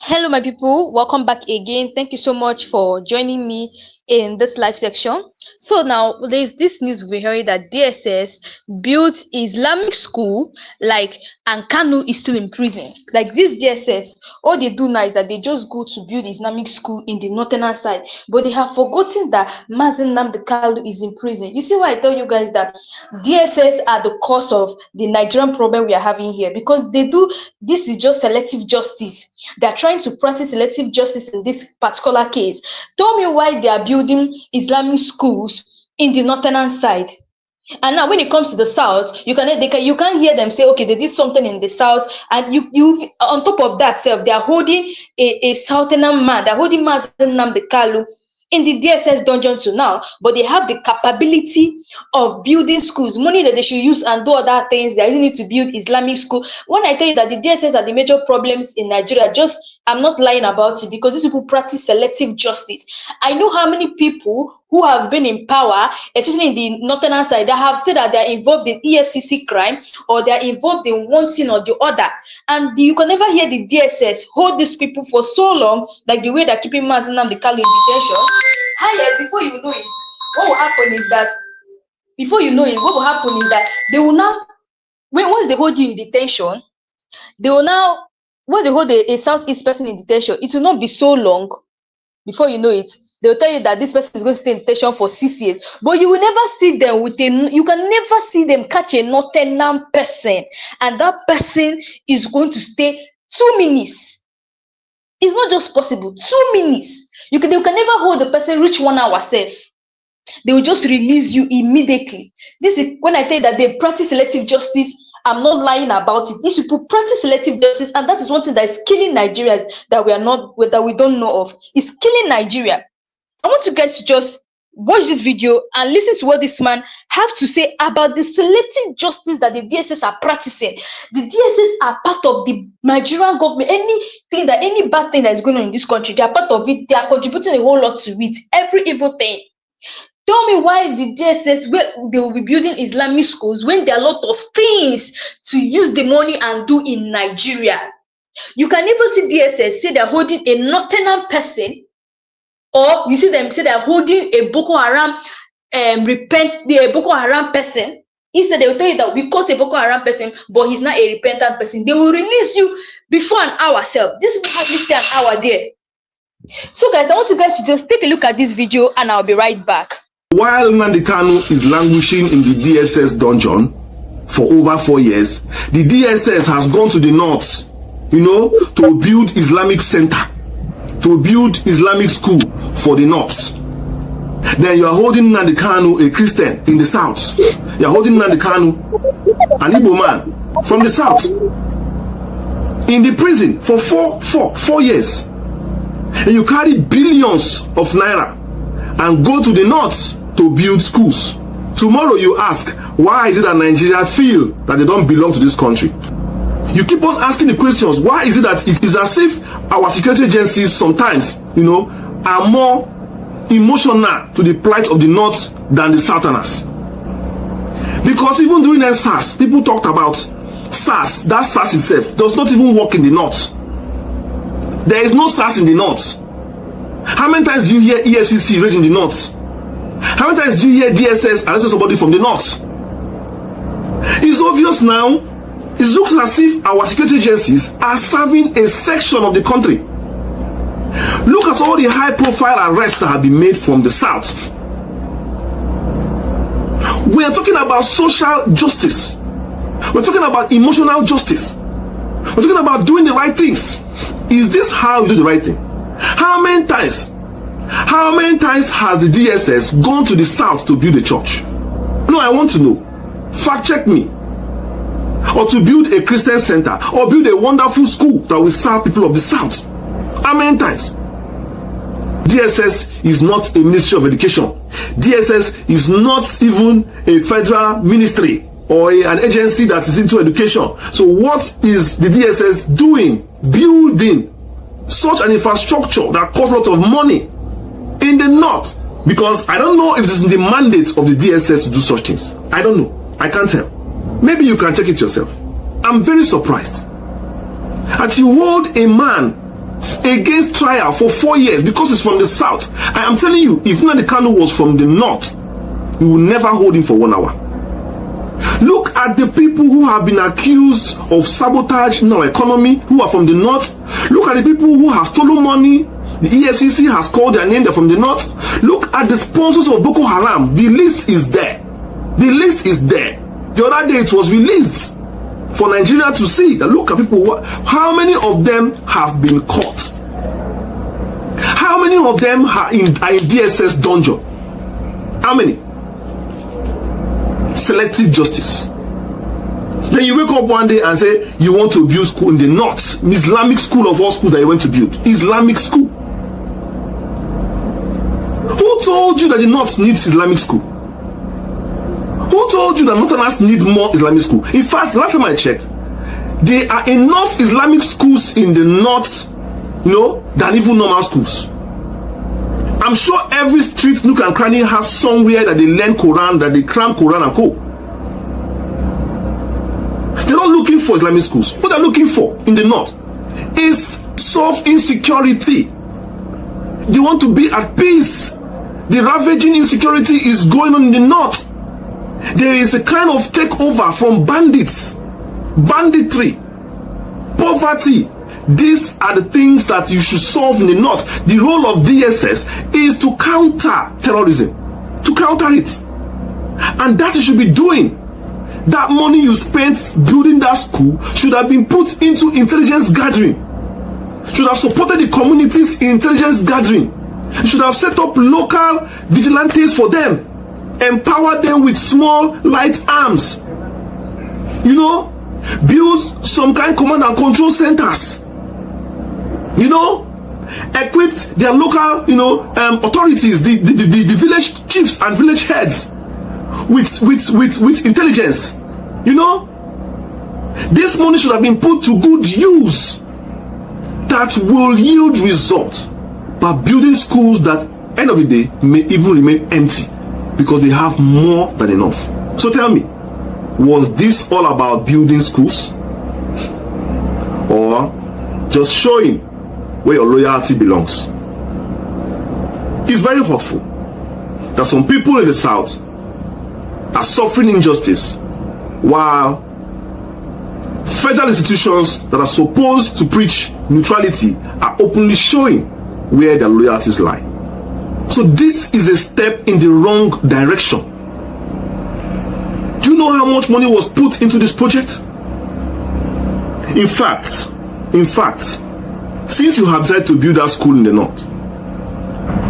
Hello, my people. Welcome back again. Thank you so much for joining me in this live section. So now there's this news we heard that DSS built Islamic school, and Kanu is still in prison. Like this DSS, all they do now is that they just go to build Islamic school in the northern side, but they have forgotten that Nnamdi Kanu is in prison. You see why I tell you guys that DSS are the cause of the Nigerian problem we are having here, because this is just selective justice. They're trying to practice selective justice in this particular case. Tell me why they are building Islamic schools in the northern side. And now when it comes to the south, you can't hear them say, okay, they did something in the south, and you on top of that self, they are holding a southern man, they're holding Nnamdi Kanu in the DSS dungeon to now, but they have the capability of building schools, money that they should use and do other things. They're using it to build Islamic school. When I tell you that the DSS are the major problems in Nigeria, I'm not lying about it, because these people practice selective justice. I know how many people who have been in power, especially in the northern side, that have said that they're involved in EFCC crime, or they're involved in one thing or the other. And you can never hear the DSS hold these people for so long, like the way they're keeping Nnamdi Kanu in detention. Before you know it, what will happen is that they will now, once they hold you in detention, they will now, once they hold a Southeast person in detention, it will not be so long. Before you know it, they'll tell you that this person is going to stay in detention for 6 years, but you will never see them you can never see them catch a northern person, and that person is going to stay 2 minutes. It's not just possible. 2 minutes. They can never hold the person reach 1 hour safe. They will just release you immediately. This is when I tell you that they practice selective justice. I'm not lying about it. These people practice selective justice, and that is one thing that is killing Nigerians that we don't know of. It's killing Nigeria. I want you guys to just watch this video and listen to what this man have to say about the selective justice that the DSS are practicing. The DSS are part of the Nigerian government. Any bad thing that is going on in this country, they are part of it. They are contributing a whole lot to it. Every evil thing. Tell me why the DSS, where they will be building Islamic schools, when there are a lot of things to use the money and do in Nigeria. You can never see DSS say they're holding a northern person, or you see them say they're holding a Boko Haram Boko Haram person. Instead, they will tell you that we caught a Boko Haram person, but he's not a repentant person. They will release you before an hour self. This will hardly stay an hour there. So guys, I want you guys to just take a look at this video, and I'll be right back. While Nnamdi Kanu is languishing in the DSS dungeon for over 4 years, the DSS has gone to the north, to build Islamic center, to build Islamic school for the north. Then you are holding Nnamdi Kanu, a Christian, in the south. You are holding Nnamdi Kanu, an Igbo man from the south, in the prison for four years. And you carry billions of naira and go to the north to build schools. Tomorrow you ask, why is it that Nigeria feel that they don't belong to this country? You keep on asking the questions. Why is it that it is as if our security agencies sometimes, are more emotional to the plight of the north than the southerners? Because even during SARS, people talked about SARS. That SARS itself does not even work in the north. There is no SARS in the north. How many times do you hear EFCC raid in the north? How many times do you hear DSS arresting somebody from the north? It's obvious now. It looks as if our security agencies are serving a section of the country. Look at all the high-profile arrests that have been made from the south. We are talking about social justice. We're talking about emotional justice. We're talking about doing the right things. Is this how you do the right thing? How many times has the DSS gone to the south to build a church? No, I want to know. Fact check me. Or to build a Christian center, or build a wonderful school that will serve people of the south. How many times? DSS is not a ministry of education. DSS is not even a federal ministry or an agency that is into education. So what is the DSS doing? Building such an infrastructure that costs lots of money in the north. Because I don't know if it's in the mandate of the DSS to do such things. I don't know. I can't tell. Maybe you can check it yourself. I'm very surprised that you hold a man against trial for 4 years because he's from the south. I am telling you, if Nnamdi Kanu was from the north, we will never hold him for 1 hour. Look at the people who have been accused of sabotage in our economy, who are from the north. Look at the people who have stolen money. The EFCC has called their name, they're from the north. Look at the sponsors of Boko Haram. The list is there. The list is there. The other day it was released for Nigeria to see. That look at people, how many of them have been caught? How many of them are in DSS dungeon? How many? Selective justice. Then you wake up one day and say you want to build school in the north, Islamic school of all schools that you want to build. Islamic school. Who told you that the north needs Islamic school? Who told you that northerners need more Islamic school? In fact, last time I checked, there are enough Islamic schools in the north, than even normal schools. I'm sure every street nook and cranny has somewhere that they learn Quran, that they cram Quran and co. They're not looking for Islamic schools. What they're looking for in the north is solve insecurity. They want to be at peace. The ravaging insecurity is going on in the north. There is a kind of takeover from bandits, banditry, poverty. These are the things that you should solve in the north. The role of DSS is to counter terrorism, to counter it. And that you should be doing. That money you spent building that school should have been put into intelligence gathering. Should have supported the community's intelligence gathering. You should have set up local vigilantes for them. Empower them with small, light arms. Build some kind of command and control centers. Equip their local, authorities, the village chiefs and village heads with intelligence. This money should have been put to good use that will yield results by building schools that, end of the day, may even remain empty because they have more than enough. So tell me, was this all about building schools? Or just showing where your loyalty belongs? It's very hurtful that some people in the south are suffering injustice while federal institutions that are supposed to preach neutrality are openly showing where their loyalties lie. So this is a step in the wrong direction. Do you know how much money was put into this project? In fact, since you have decided to build that school in the north,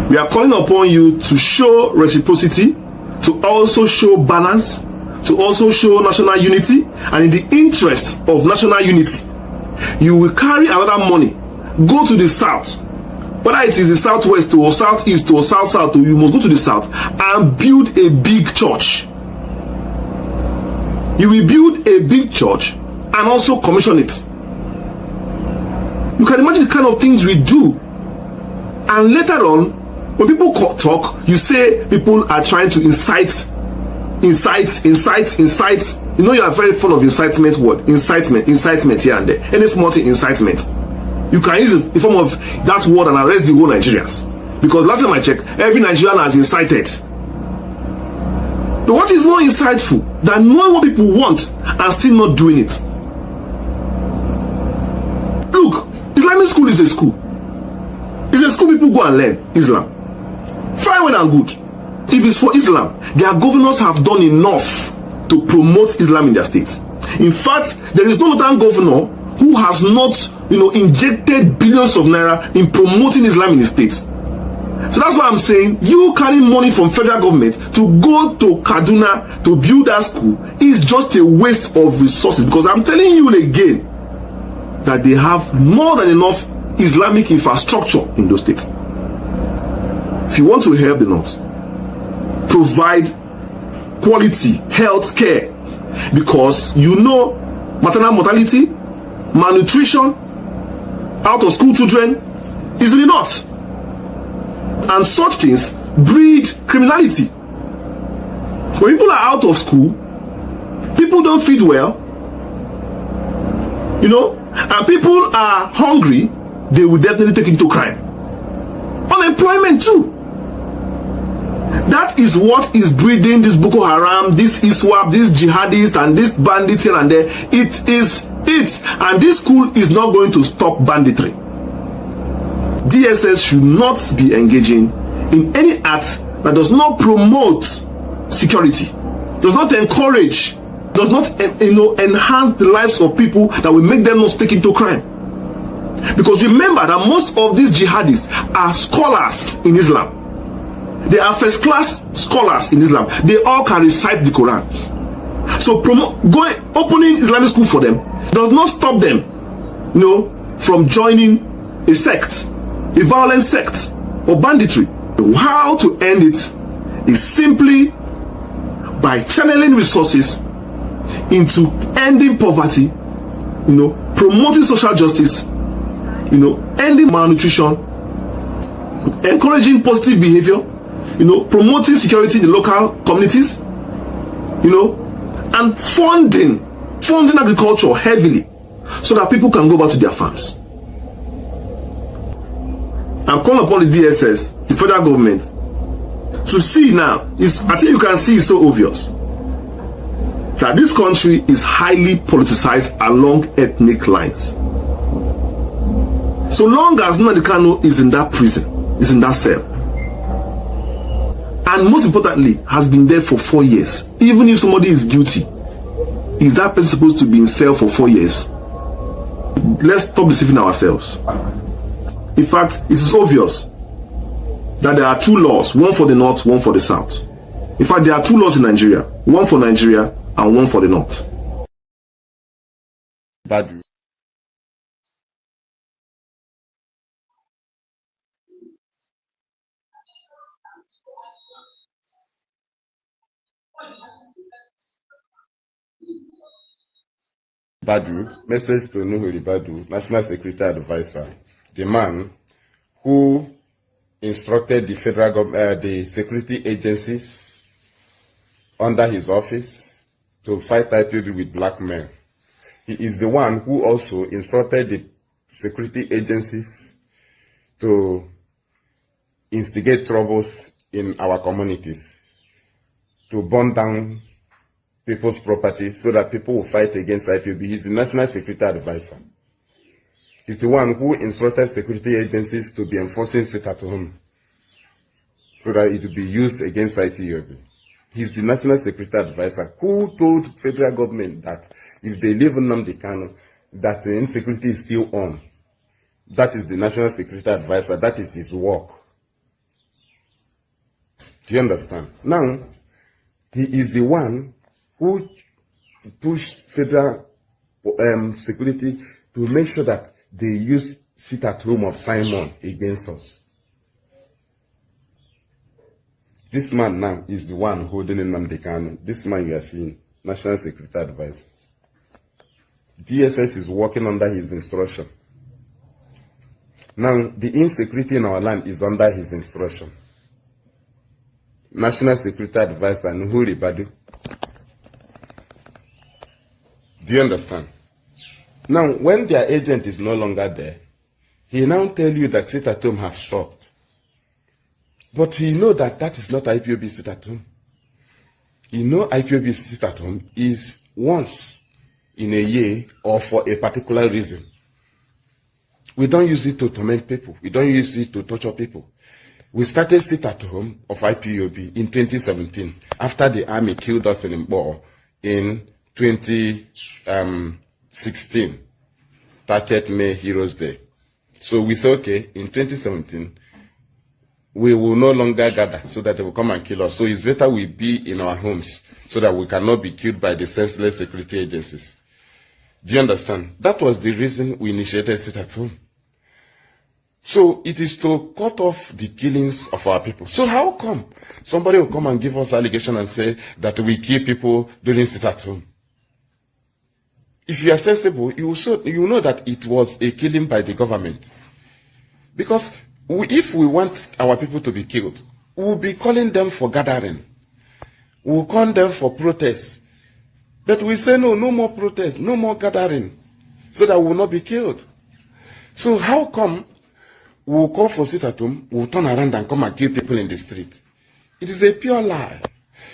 we are calling upon you to show reciprocity, to also show balance, to also show national unity, and in the interest of national unity, you will carry another money, go to the south, whether it is the southwest or southeast or south, you must go to the south and build a big church. You will build a big church and also commission it. You can imagine the kind of things we do. And later on, when people talk, you say people are trying to incite. You know, you are very fond of incitement word. Incitement here and there. Any small thing, incitement. You can use it in form of that word and arrest the whole Nigerians. Because last time I checked, every Nigerian has incited. But what is more insightful than knowing what people want and still not doing it? Look, Islamic school is a school. It's a school people go and learn Islam. Fine, well and good. If it's for Islam, their governors have done enough to promote Islam in their states. In fact, there is no other governor who has not, injected billions of naira in promoting Islam in the states. So that's why I'm saying you carrying money from federal government to go to Kaduna to build that school is just a waste of resources, because I'm telling you again that they have more than enough Islamic infrastructure in those states. If you want to help the North, provide quality health care, because maternal mortality, malnutrition, out of school children is in the North. And such things breed criminality. When people are out of school, people don't feed well, and people are hungry, they will definitely take into crime. Unemployment too. That is what is breeding this Boko Haram, this ISWAP, this jihadists, and this bandits here and there. It is it. And this school is not going to stop banditry. DSS should not be engaging in any act that does not promote security, does not encourage, does not enhance the lives of people, that will make them not stick into crime. Because remember that most of these jihadists are scholars in Islam. They are first class scholars in Islam. They all can recite the Quran. So opening Islamic school for them does not stop them, from joining a sect, a violent sect or banditry. How to end it is simply by channeling resources into ending poverty, promoting social justice, ending malnutrition, encouraging positive behavior, promoting security in the local communities, and funding agriculture heavily so that people can go back to their farms. I'm calling upon the DSS, the federal government, to see now, I think you can see it's so obvious that this country is highly politicized along ethnic lines. So long as Nnamdi Kanu is in that prison, is in that cell, and most importantly, has been there for 4 years, even if somebody is guilty, is that person supposed to be in cell for 4 years? Let's stop deceiving ourselves. In fact, it is obvious that there are two laws, one for the north, one for the south. In fact, there are two laws in Nigeria, one for Nigeria and one for the north. Badu. Badu, message to Nuhuri Badu, National Security Advisor, the man who instructed the federal government, the security agencies under his office to fight IPOB with black men. He is the one who also instructed the security agencies to instigate troubles in our communities, to burn down people's property so that people will fight against IPOB. He's the National Security Advisor. He's the one who instructed security agencies to be enforcing sit-at-home so that it will be used against IPOB. He's the National Security Advisor who told federal government that if they leave Nnamdi Kanu, that the insecurity is still on. That is the National Security Advisor. That is his work. Do you understand? Now, he is the one who pushed federal security to make sure that they use sit-at-home of Simon against us. This man now is the one holding Nnamdi Kanu. This man you are seeing, National Security Advisor. DSS is working under his instruction. Now, the insecurity in our land is under his instruction. National Security Advisor Nuhuri Badu. Do you understand? Now, when their agent is no longer there, he now tell you that sit-at-home have stopped. But he know that that is not IPOB sit-at-home. He know IPOB sit-at-home is once in a year or for a particular reason. We don't use it to torment people. We don't use it to torture people. We started sit-at-home of IPOB in 2017 after the army killed us in Mbo in 2016, 30th May Heroes Day. So we said, okay, in 2017, we will no longer gather so that they will come and kill us. So it's better we be in our homes so that we cannot be killed by the senseless security agencies. Do you understand? That was the reason we initiated sit-at-home. So it is to cut off the killings of our people. So how come somebody will come and give us allegation and say that we kill people during sit-at-home? If you are sensible, you know that it was a killing by the government. Because if we want our people to be killed, we will be calling them for gathering. We will call them for protests. But we say no more protests, no more gathering, so that we will not be killed. So how come we'll call for sit-at-home, we'll turn around and come and kill people in the street? It is a pure lie.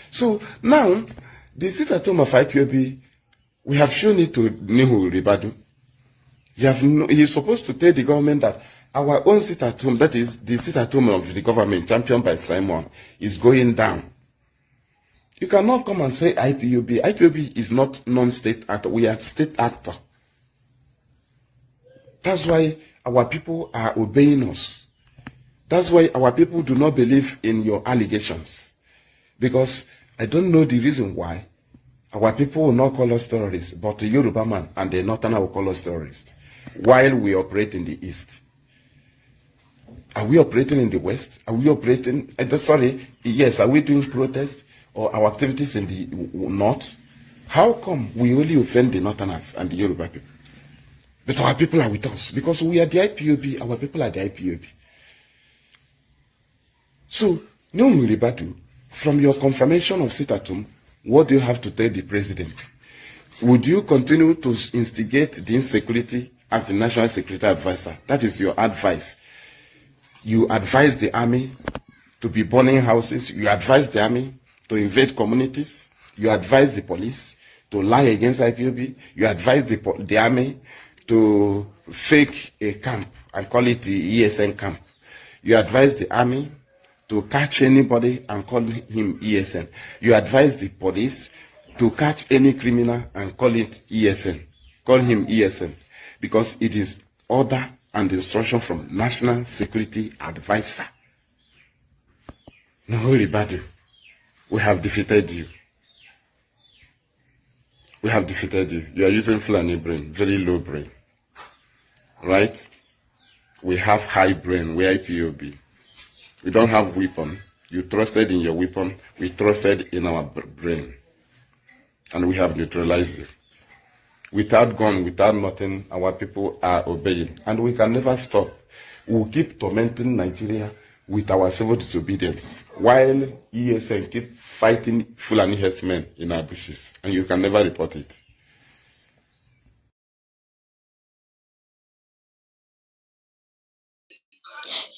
So now, the sit-at-home of IPOB, we have shown it to Nuhu Ribadu. He is supposed to tell the government that our own sit-at-home, that is the sit-at-home of the government, championed by Simon, is going down. You cannot come and say IPOB. IPOB is not non-state actor. We are state actor. That's why our people are obeying us. That's why our people do not believe in your allegations. Because I don't know the reason why our people will not call us terrorists, but the Yoruba man and the Northerner will call us terrorists, while we operate in the East. Are we operating in the West? Are we operating, yes, are we doing protests or our activities in the North? How come we only offend the Northerners and the Yoruba people? But our people are with us, because we are the IPOB, our people are the IPOB. So, Nuhu Ribadu, from your confirmation of sit-at-home, what do you have to tell the president? Would you continue to instigate the insecurity as the National Security Advisor? That is your advice. You advise the army to be burning houses. You advise the army to invade communities. You advise the police to lie against IPOB. You advise the army to fake a camp and call it the ESN camp. You advise the army to catch anybody and call him ESN. You advise the police to catch any criminal and call it ESN. Call him ESN. Because it is order and instruction from National Security Advisor. Nuhu Ribadu, we have defeated you. We have defeated you. You are using Fulani brain, very low brain. Right? We have high brain, we are IPOB. We don't have weapon. You trusted in your weapon. We trusted in our brain. And we have neutralized it. Without gun, without nothing, our people are obeying. And we can never stop. We'll keep tormenting Nigeria with our civil disobedience, while ESN keep fighting Fulani herdsmen in our bushes. And you can never report it.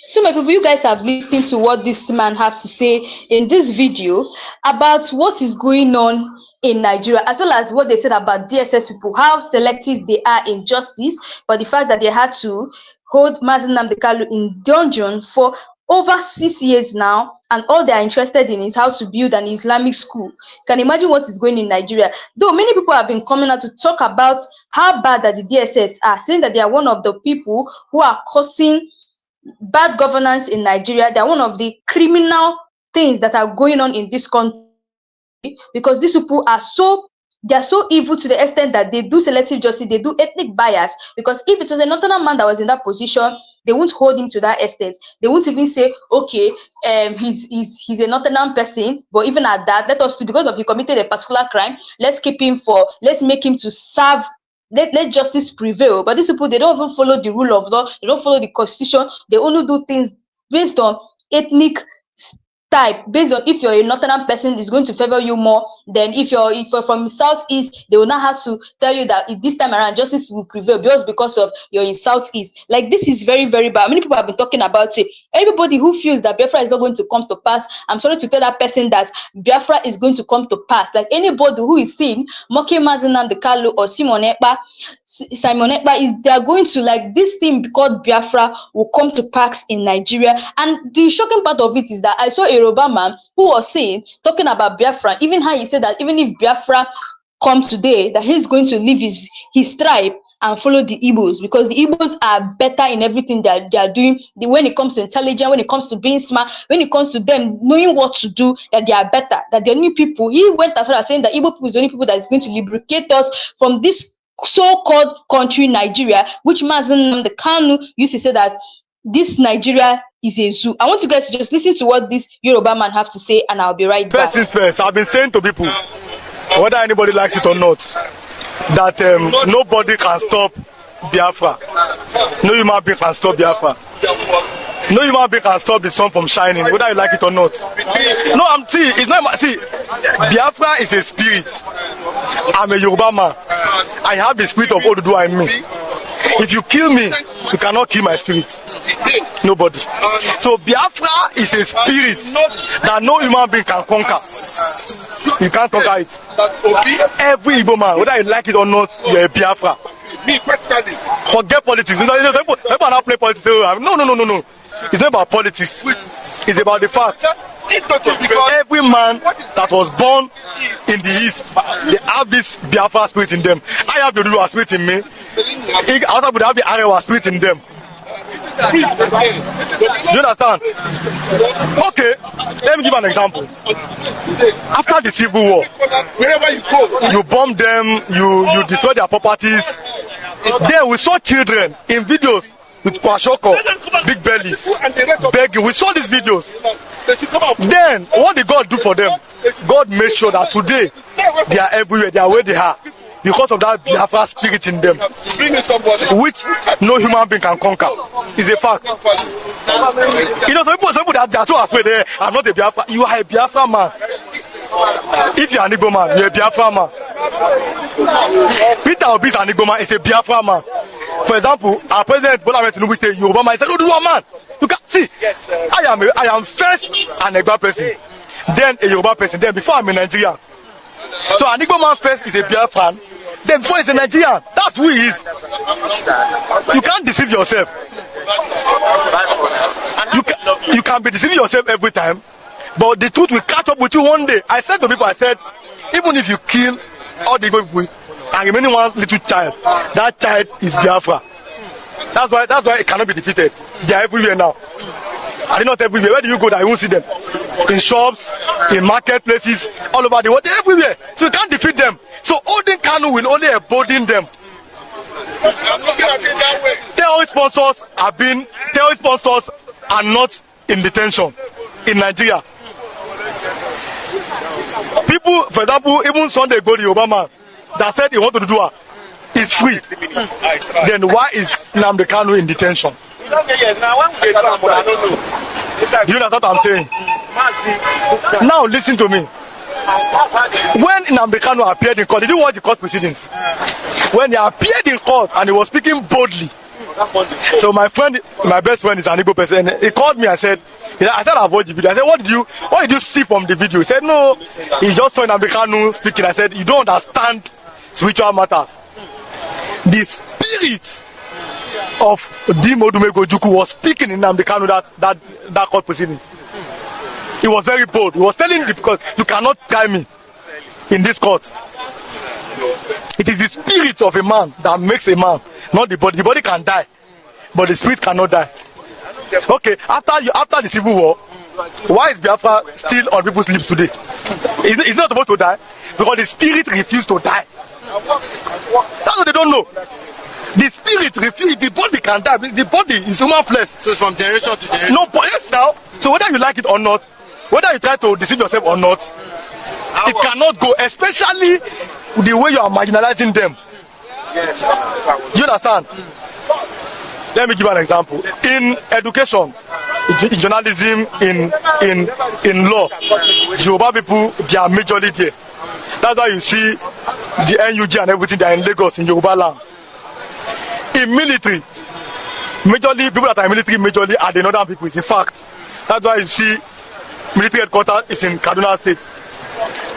So my people, you guys have listened to what this man have to say in this video about what is going on in Nigeria, as well as what they said about DSS people, how selective they are in justice, but the fact that they had to hold Nnamdi Kanu in dungeon for over 6 years now, and all they are interested in is how to build an Islamic school. You can imagine what is going in Nigeria. Though many people have been coming out to talk about how bad that the DSS are, saying that they are one of the people who are causing bad governance in Nigeria. They are one of the criminal things that are going on in this country, because these people are so evil to the extent that they do selective justice, they do ethnic bias. Because if it was a northern man that was in that position, they won't hold him to that extent. They won't even say, okay, he's a northern person, but even at that, because of he committed a particular crime, let's make him to serve. Let justice prevail. But these people, they don't even follow the rule of law. They don't follow the constitution. They only do things based on ethnic type, based on if you're a northern person, is going to favor you more than if you're from southeast. They will not have to tell you that this time around justice will prevail because of you're in southeast. Like, this is very, very bad. Many people have been talking about it. Everybody who feels that Biafra is not going to come to pass, I'm sorry to tell that person that Biafra is going to come to pass. Like, anybody who is seen mocking Nnamdi Kanu or Simon Ekpa, they are going to, like, this thing called Biafra will come to pass in Nigeria. And the shocking part of it is that I saw a Yoruba man who was talking about Biafra, even how he said that even if Biafra comes today, that he's going to leave his tribe and follow the Igbos, because the Igbos are better in everything that they are doing. When it comes to intelligence, when it comes to being smart, when it comes to them knowing what to do, that they are better, that the only people. He went as far as saying that Igbo people is the only people that is going to liberate us from this so-called country Nigeria, which Nnamdi Kanu used to say that this Nigeria is a zoo. I want you guys to just listen to what this Yoruba man have to say, and I'll be right back. First, I've been saying to people, whether anybody likes it or not, that nobody can stop Biafra. No human being can stop Biafra. No human being can stop the sun from shining, whether you like it or not. No, it's not. See, Biafra is a spirit. I'm a Yoruba man. I have the spirit of Oduduwa in me. If you kill me, You cannot kill my spirit. Nobody. So Biafra is a spirit that no human being can conquer. You can't conquer it. Every Igbo man, whether you like it or not, you're a Biafra. Forget politics. People are not playing politics. No. It's not about politics. It's about the fact. Every man that was born in the East, they have this Biafra spirit in them. I have the Lulu spirit in me. I would have the Arewa spirit in them. Do you understand? Okay, let me give an example. After the Civil War, you bomb them, you destroy their properties. Then we saw children in videos with kwashoko, big bellies, begging. We saw these videos. Then what did God do for them? God made sure that today they are everywhere, they are where they are, because of that Biafra spirit in them, which no human being can conquer. It's a fact. You know, some people that they are so afraid, I'm not a Biafra. You are a Biafra man. If you are an Igbo man, you're a Biafra man. Peter Obi is an Igbo man, is a Biafra man. For example, our president Bola Ahmed Tinubu said, Yoruba man, he said, oh, you are man. You can see, I am first an Egba person, then a Yoruba person, then before I'm a Nigerian. So an Igbo man first is a Biafran, then before he's a Nigerian. That's who he is. You can't deceive yourself. You can be deceiving yourself every time, but the truth will catch up with you one day. I said to people, I said, even if you kill all the Igbo people and remaining one little child, that child is Biafra. That's why it cannot be defeated. They are everywhere now. Are they not everywhere? Where do you go that you won't see them? In shops, in marketplaces, all over the world. They're everywhere. So you can't defeat them. So Nnamdi Kanu will only embolden them. Terrorist sponsors are not in detention in Nigeria. People, for example, even Sunday go to Obama that said he wanted to do it. Is free. Then why is Nnamdi Kanu in detention? Do you know what I'm saying? Now listen to me. When Nnamdi Kanu appeared in court, did you watch the court proceedings? When he appeared in court and he was speaking boldly. So my best friend is an Igbo person. He called me and said, I've watched the video. I said, what did you see from the video? He said, no, he just saw Nnamdi Kanu speaking. I said, you don't understand spiritual matters. The spirit of Dimodume Gojuku was speaking in Nnamdi Kanu that court proceeding. He was very bold. He was telling you, because you cannot try me in this court. It is the spirit of a man that makes a man, not the body. The body can die, but the spirit cannot die. Okay, after the Civil War, why is Biafra still on people's lips today? It's not supposed to die because the spirit refused to die. That's what they don't know. The spirit refused. The body can die. The body is human flesh. So it's from generation to generation. No, but yes now. So whether you like it or not, whether you try to deceive yourself or not, it cannot go. Especially the way you are marginalizing them. Do you understand? Let me give an example. In education, in journalism, in law, Yoruba people, they are majorly there. That's why you see the NUG and everything, they are in Lagos, in Yoruba land. In military, majorly, people that are in military, majorly are the northern people. It's a fact. That's why you see military headquarters is in Kaduna State.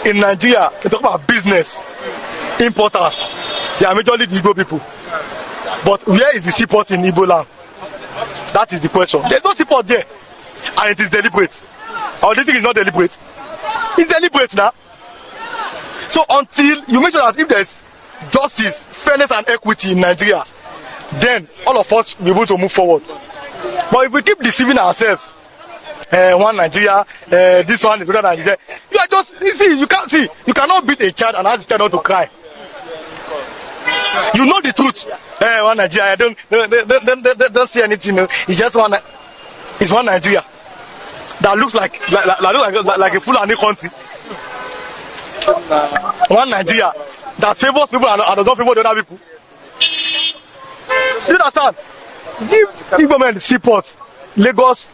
In Nigeria, they talk about business, importers. They are majorly the Igbo people. But where is the seaport in Igbo land? That is the question. There's no seaport there. And it is deliberate. Or this thing is not deliberate. It's deliberate now. So until you make sure that if there's justice, fairness and equity in Nigeria, then all of us will be able to move forward. But if we keep deceiving ourselves, one Nigeria, this one is better than Nigeria, you are just, you can't see, you cannot beat a child and ask the child not to cry. You know the truth. One Nigeria, don't see anything. It's just one Nigeria that looks like a Fulani country. One Nigeria that favors people and does not favor the other people. You understand? Give government seaports. Lagos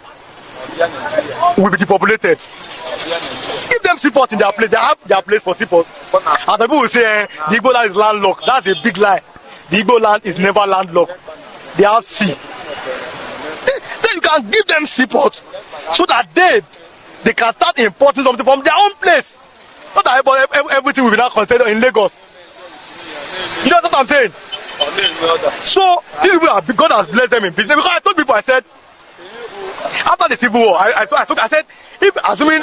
will be depopulated. Give them seaports in their place. They have their place for seaports. And people will say the Igbo land is landlocked. That's a big lie. The Igbo land is never landlocked. they have C. Then you can give them support so that they can start importing something from their own place. Not that everything will be now concentrated in Lagos. You know what I'm saying? So these people are, God has blessed them in business. Because I told people, I said, after the civil war, I said, if assuming,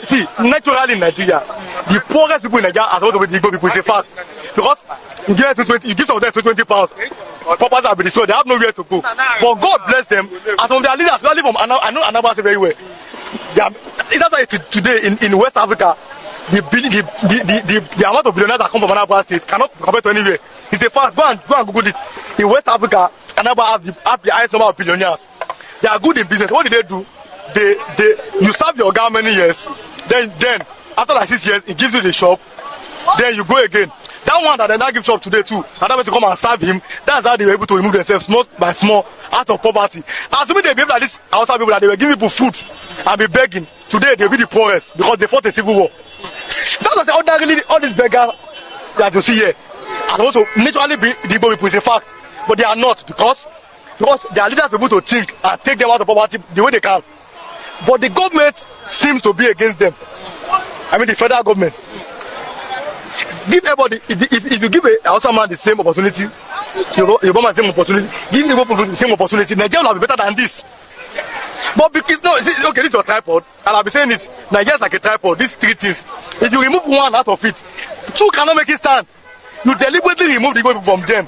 see, naturally in Nigeria, the poorest people in Nigeria are supposed to be the Igbo people. It's a fact. Because you give some of them 20 pounds, properties have been destroyed, they have nowhere to go. But God bless them, and some of their leaders, especially from, I know Anambra very well. That's why today in West Africa, the amount of billionaires that come from Anambra State cannot compare to anywhere. It's a fact. Go and Google it. In West Africa, Anambra have the highest number of billionaires. They are good in business. What did they do? You serve your guy many years, then after like 6 years, he gives you the shop, then you go again. That one that then gives shop today too, another way to come and serve him, that's how they were able to remove themselves small by small out of poverty. Assuming they behave like this outside people, that they were giving people food and be begging, today they'll be the poorest because they fought a civil war. That's what ordinarily all these beggars that you see here and also naturally be the Igbo people is a fact, but they are not because their leaders are able to think and take them out of poverty the way they can. But the government seems to be against them. I mean the federal government. Give everybody, if you give a Hausa man the same opportunity, Yoruba man the same opportunity, give Igbo people the same opportunity, Nigeria will be better than this. But because okay, this is your tripod, and I'll be saying it, Nigeria is like a tripod, these three things. If you remove one out of it, two cannot make it stand. You deliberately remove the Igbo people from them.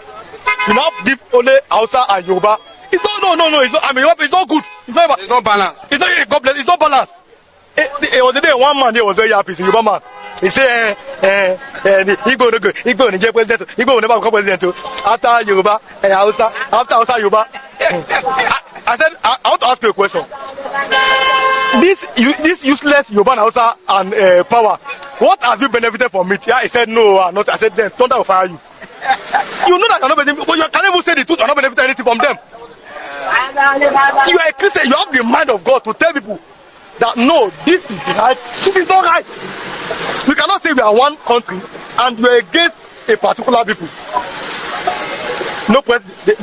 You now give only Hausa and Yoruba. It's not, no, it's not, I mean, it's not good. It's not balanced. It's not, God bless, it's not balanced. It was the day one man there was very happy, Yoruba man. He said, Igbo Nigeria president, Igbo never become president after Yoruba, Hausa, after Hausa Yoruba. I said, I want to ask you a question. This useless Yoruba and Hausa and power, what have you benefited from it? Yeah, he said, no, not. I said, then thunder will fire you. You know that you're not benefiting, but you can't even say the truth, you're not benefiting anything from them. You are a Christian, you have the mind of God to tell people that no, this is right, this is not right. We cannot say we are one country and we are against a particular people. No president,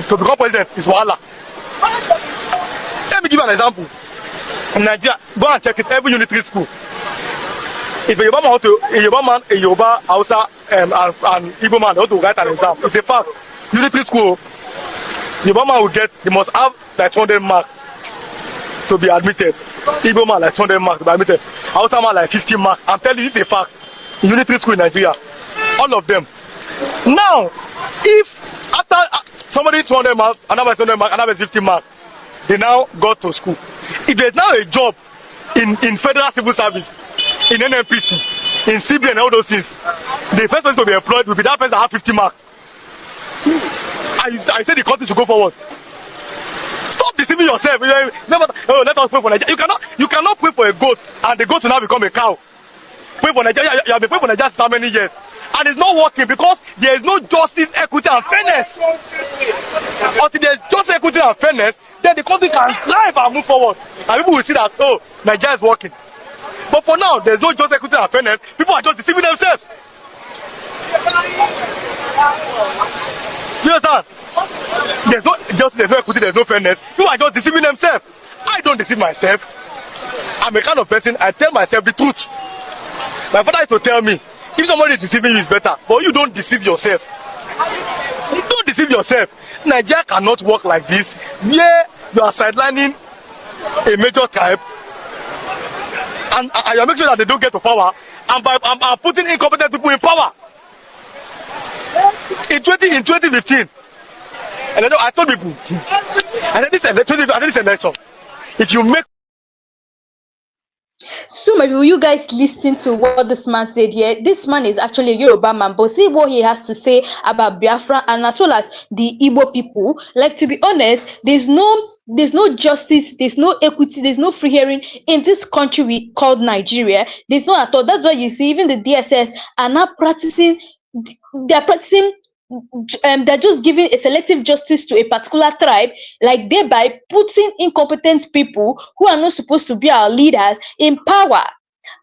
to become president is wahala. Let me give you an example. In Nigeria, go and check it, every unitary school. If a Yoruba, Hausa, and Igbo man want to write an exam, it's a fact. Unitary school, Yoruba man will they must have like 200 marks to be admitted. Igbo man like 200 marks to be admitted. Hausa man like 50 marks. I'm telling you, it's a fact. In unitary school in Nigeria, all of them. Now, if after somebody 200 marks, another 200 marks, another 50 marks, they now got to school. If there's now a job in federal civil service, in NNPC, in CBN and all those things, the first person to be employed will be that person that has 50 marks. I say the country should go forward. Stop deceiving yourself. Let us pray for Nigeria. You cannot pray for a goat and the goat will now become a cow. Pray for Nigeria. You have been praying for Nigeria for so many years. And it's not working because there is no justice, equity, and fairness. Until there is justice, equity, and fairness, then the country can thrive and move forward. And people will see that, oh, Nigeria is working. But for now, there's no justice, equity, and fairness. People are just deceiving themselves. You understand? There's no justice, there's no equity, there's no fairness. People are just deceiving themselves. I don't deceive myself. I'm a kind of person, I tell myself the truth. My father used to tell me, if somebody is deceiving you, it's better. But you don't deceive yourself. You don't deceive yourself. Nigeria cannot work like this. Yeah, you are sidelining a major tribe. And you make sure that they don't get to power. And by putting incompetent people in power. In 2015, and I told people, and this election, if you make. So maybe will you guys listen to what this man said here? This man is actually a Yoruba man, but see what he has to say about Biafra and as well as the Igbo people. Like, to be honest, there's no justice, there's no equity, there's no free hearing in this country we called Nigeria. There's no at all. That's why you see even the DSS are now practicing. They're just giving a selective justice to a particular tribe, like thereby putting incompetent people who are not supposed to be our leaders in power.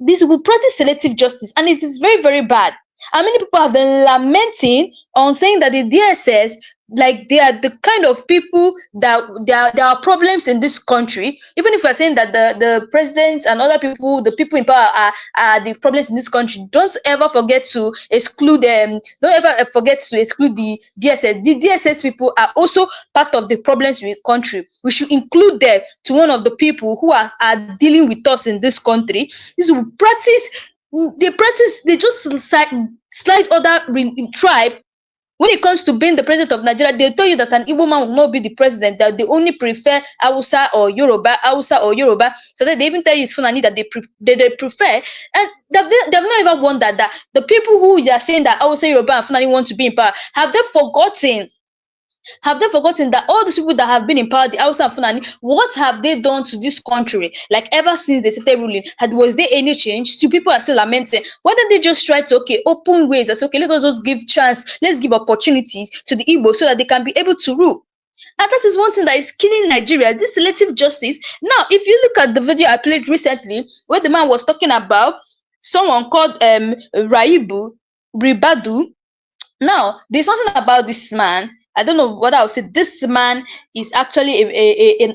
This will practice selective justice, and it is very, very bad. And many people have been lamenting on saying that the DSS like they are the kind of people that there are problems in this country. Even if we're saying that the president and other people, the people in power are the problems in this country, don't ever forget to exclude them. Don't ever forget to exclude the DSS. The DSS people are also part of the problems with country. We should include them to one of the people who are dealing with us in this country. This will practice, they just slide other tribe. When it comes to being the president of Nigeria, they tell you that an Igbo man will not be the president, that they only prefer Hausa or Yoruba, So that they even tell you it's Fulani that they prefer. And they've not even wondered that the people who they are saying that Hausa, Yoruba, and Fulani want to be in power, have they forgotten that all these people that have been in power, the Hausa and Fulani, what have they done to this country? Like ever since they started ruling, was there any change? Still, people are still lamenting. Why don't they just try to open ways? That's okay. Let us just give chance. Let's give opportunities to the Igbo so that they can be able to rule. And that is one thing that is killing Nigeria, this selective justice. Now, if you look at the video I played recently, where the man was talking about someone called Ribadu. Now, there's something about this man. I don't know what I would say. This man is actually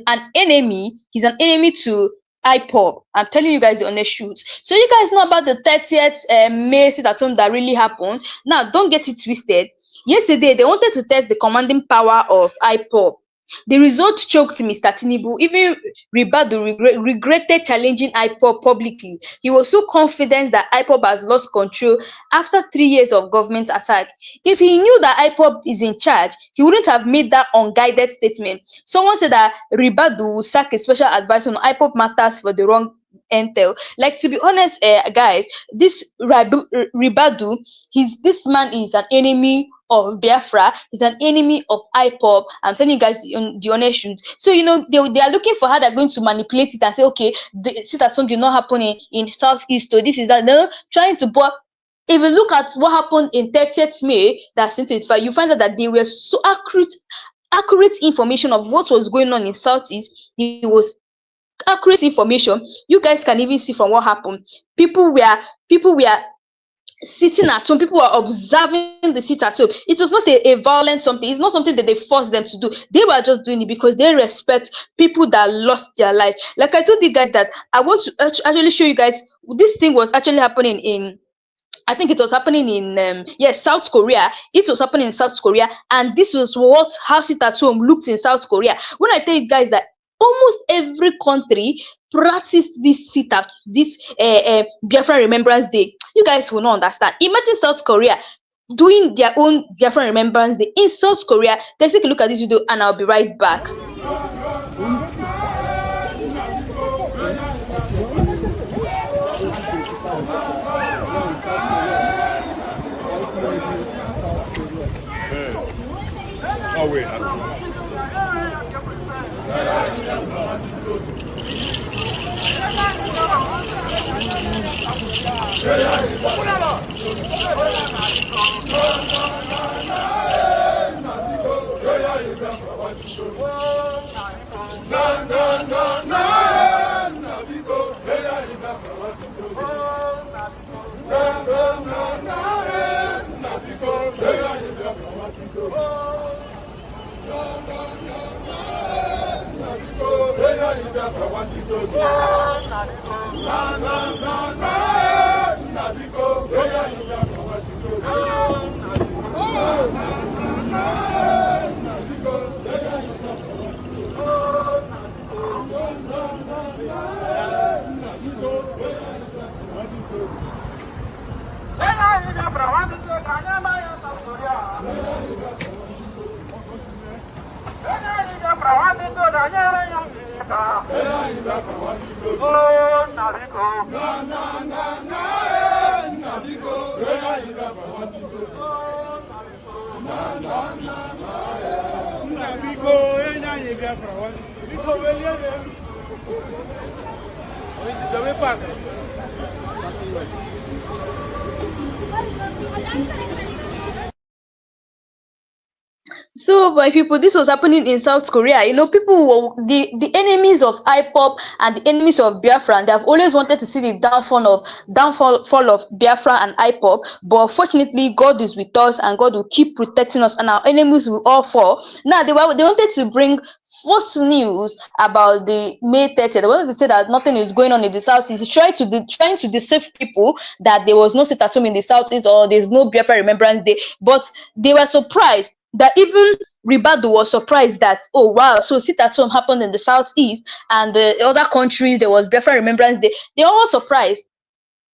an enemy. He's an enemy to IPOB. I'm telling you guys the honest truth. So you guys know about the 30th May sit at home that really happened. Now, don't get it twisted. Yesterday, they wanted to test the commanding power of IPOB. The result choked Mr. Tinubu. Even Ribadu regretted challenging IPOB publicly. He was so confident that IPOB has lost control after 3 years of government attack. If he knew that IPOB is in charge, he wouldn't have made that unguided statement. Someone said that Ribadu would sack a special advisor on IPOB matters for the wrong intel. Like, to be honest, guys, this Ribadu, this man is an enemy of Biafra, is an enemy of IPOB. I'm telling you guys the honest truth. So, they are looking for how they're going to manipulate it and say, okay, the sit at home did not happen in Southeast, so this is that. They're trying to, but if you look at what happened in 30th May, that's 2025, you find out that they were so accurate information of what was going on in Southeast. It was accurate information. You guys can even see from what happened. People were sitting at home. People were observing the sit at home. It was not a violent something. It's not something that they forced them to do. They were just doing it because they respect people that lost their life. Like I told you guys that I want to actually show you guys, this thing was actually happening in, I think it was happening in South Korea. It was happening in South Korea, and this was how sit at home looked in South Korea. When I tell you guys that almost every country practiced this Biafra Remembrance Day, you guys will not understand. Imagine South Korea doing their own Biafra Remembrance Day in South Korea. Let's take a look at this video, and I'll be right back. Oh, wait. So, my people, this was happening in South Korea. You know, people were the enemies of IPOB and the enemies of Biafra, and they have always wanted to see the downfall of Biafra and IPOB. But unfortunately, God is with us, and God will keep protecting us, and our enemies will all fall. Now, they wanted to bring false news about the May 30th. They wanted to say that nothing is going on in the Southeast. Trying to deceive people that there was no sit at home in the Southeast or there's no Biafra Remembrance Day. But they were surprised that even Ribadu was surprised that, oh wow, so sit at home happened in the Southeast and the other countries there was Biafra Remembrance Day. They're all surprised.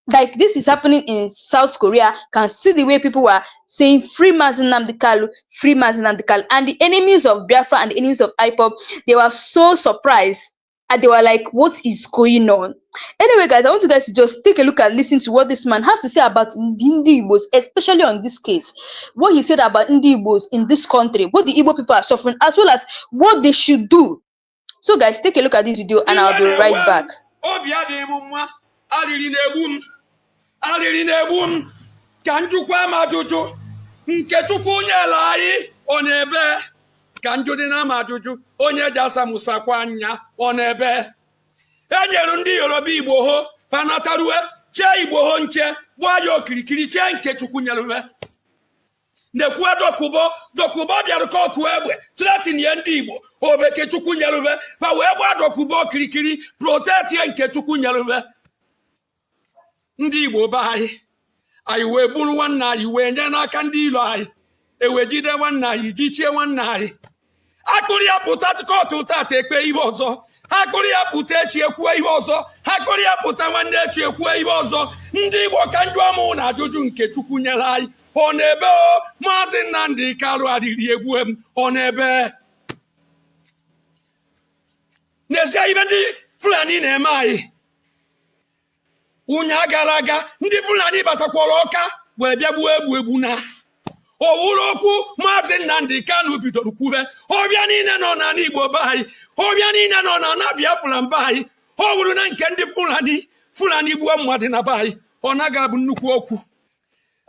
Like this is happening in South Korea. Can see the way people were saying free Nnamdi Kanu, free Nnamdi Kanu, and the enemies of Biafra and the enemies of IPOB, they were so surprised and they were like, what is going on? Anyway, guys, I want you guys to just take a look and listen to what this man has to say about Ndi Igbos, especially on this case. What he said about Ndi Igbos in this country, what the Igbo people are suffering, as well as what they should do. So, guys, take a look at this video and I'll be right back. Alịrị na-egbu m ka njukwa m ajụjụ nke Chukwu nyere anyị ọ na-ebe ka njụdị na m ajụjụ onye ji asamụsakwa anya ọ na-ebe enyere ndị Yoruba Igbo ho panatarue chee Igbo ho nche gbaa ya okirikiri chee nke Chukwu nyere nekwu dokubo bịara ka ọkụ egbe tụletinye ndị Igbo obeke Chukwu nyere pa wee gbaa dokubo okirikiri protetie nke Chukwu nyere ndị Igbo be anyị wee buru nwanne anyị wee nye n'aka ndị ilo anyị ewejide nwanne anyị jichie nwanne anyị akpụrụ ya pụta kọtụ tata ekpe ibe ọzọ akpụrụ ya pụta echi ekwue ibe ọzọ akpụrụ ya pụta nwanne echi ekwue ibe ọzọ ndị Igbo ka njụ amụ na ajụjụ nke Chukwu nyere anyị ọ na-ebe Maazị Nnamdi Kanu adịrị egwu m ọ na-ebe n'ezie ibe ndị Fulani na-eme anyị unye gara aga ndị Fulani batakwara Ọka wee bịa gbuo egbu na owuru okwu Maazị Nnamdi Kanu bidoro kwube ọbịa niile nọ n'ala Igbo be anyị ọbịa niile nọ n'ala Biafra mba anyị ọ wuru na nke ndị Fulani gbuo mmadụ na be anyị ọ naghị abụ nnukwu okwu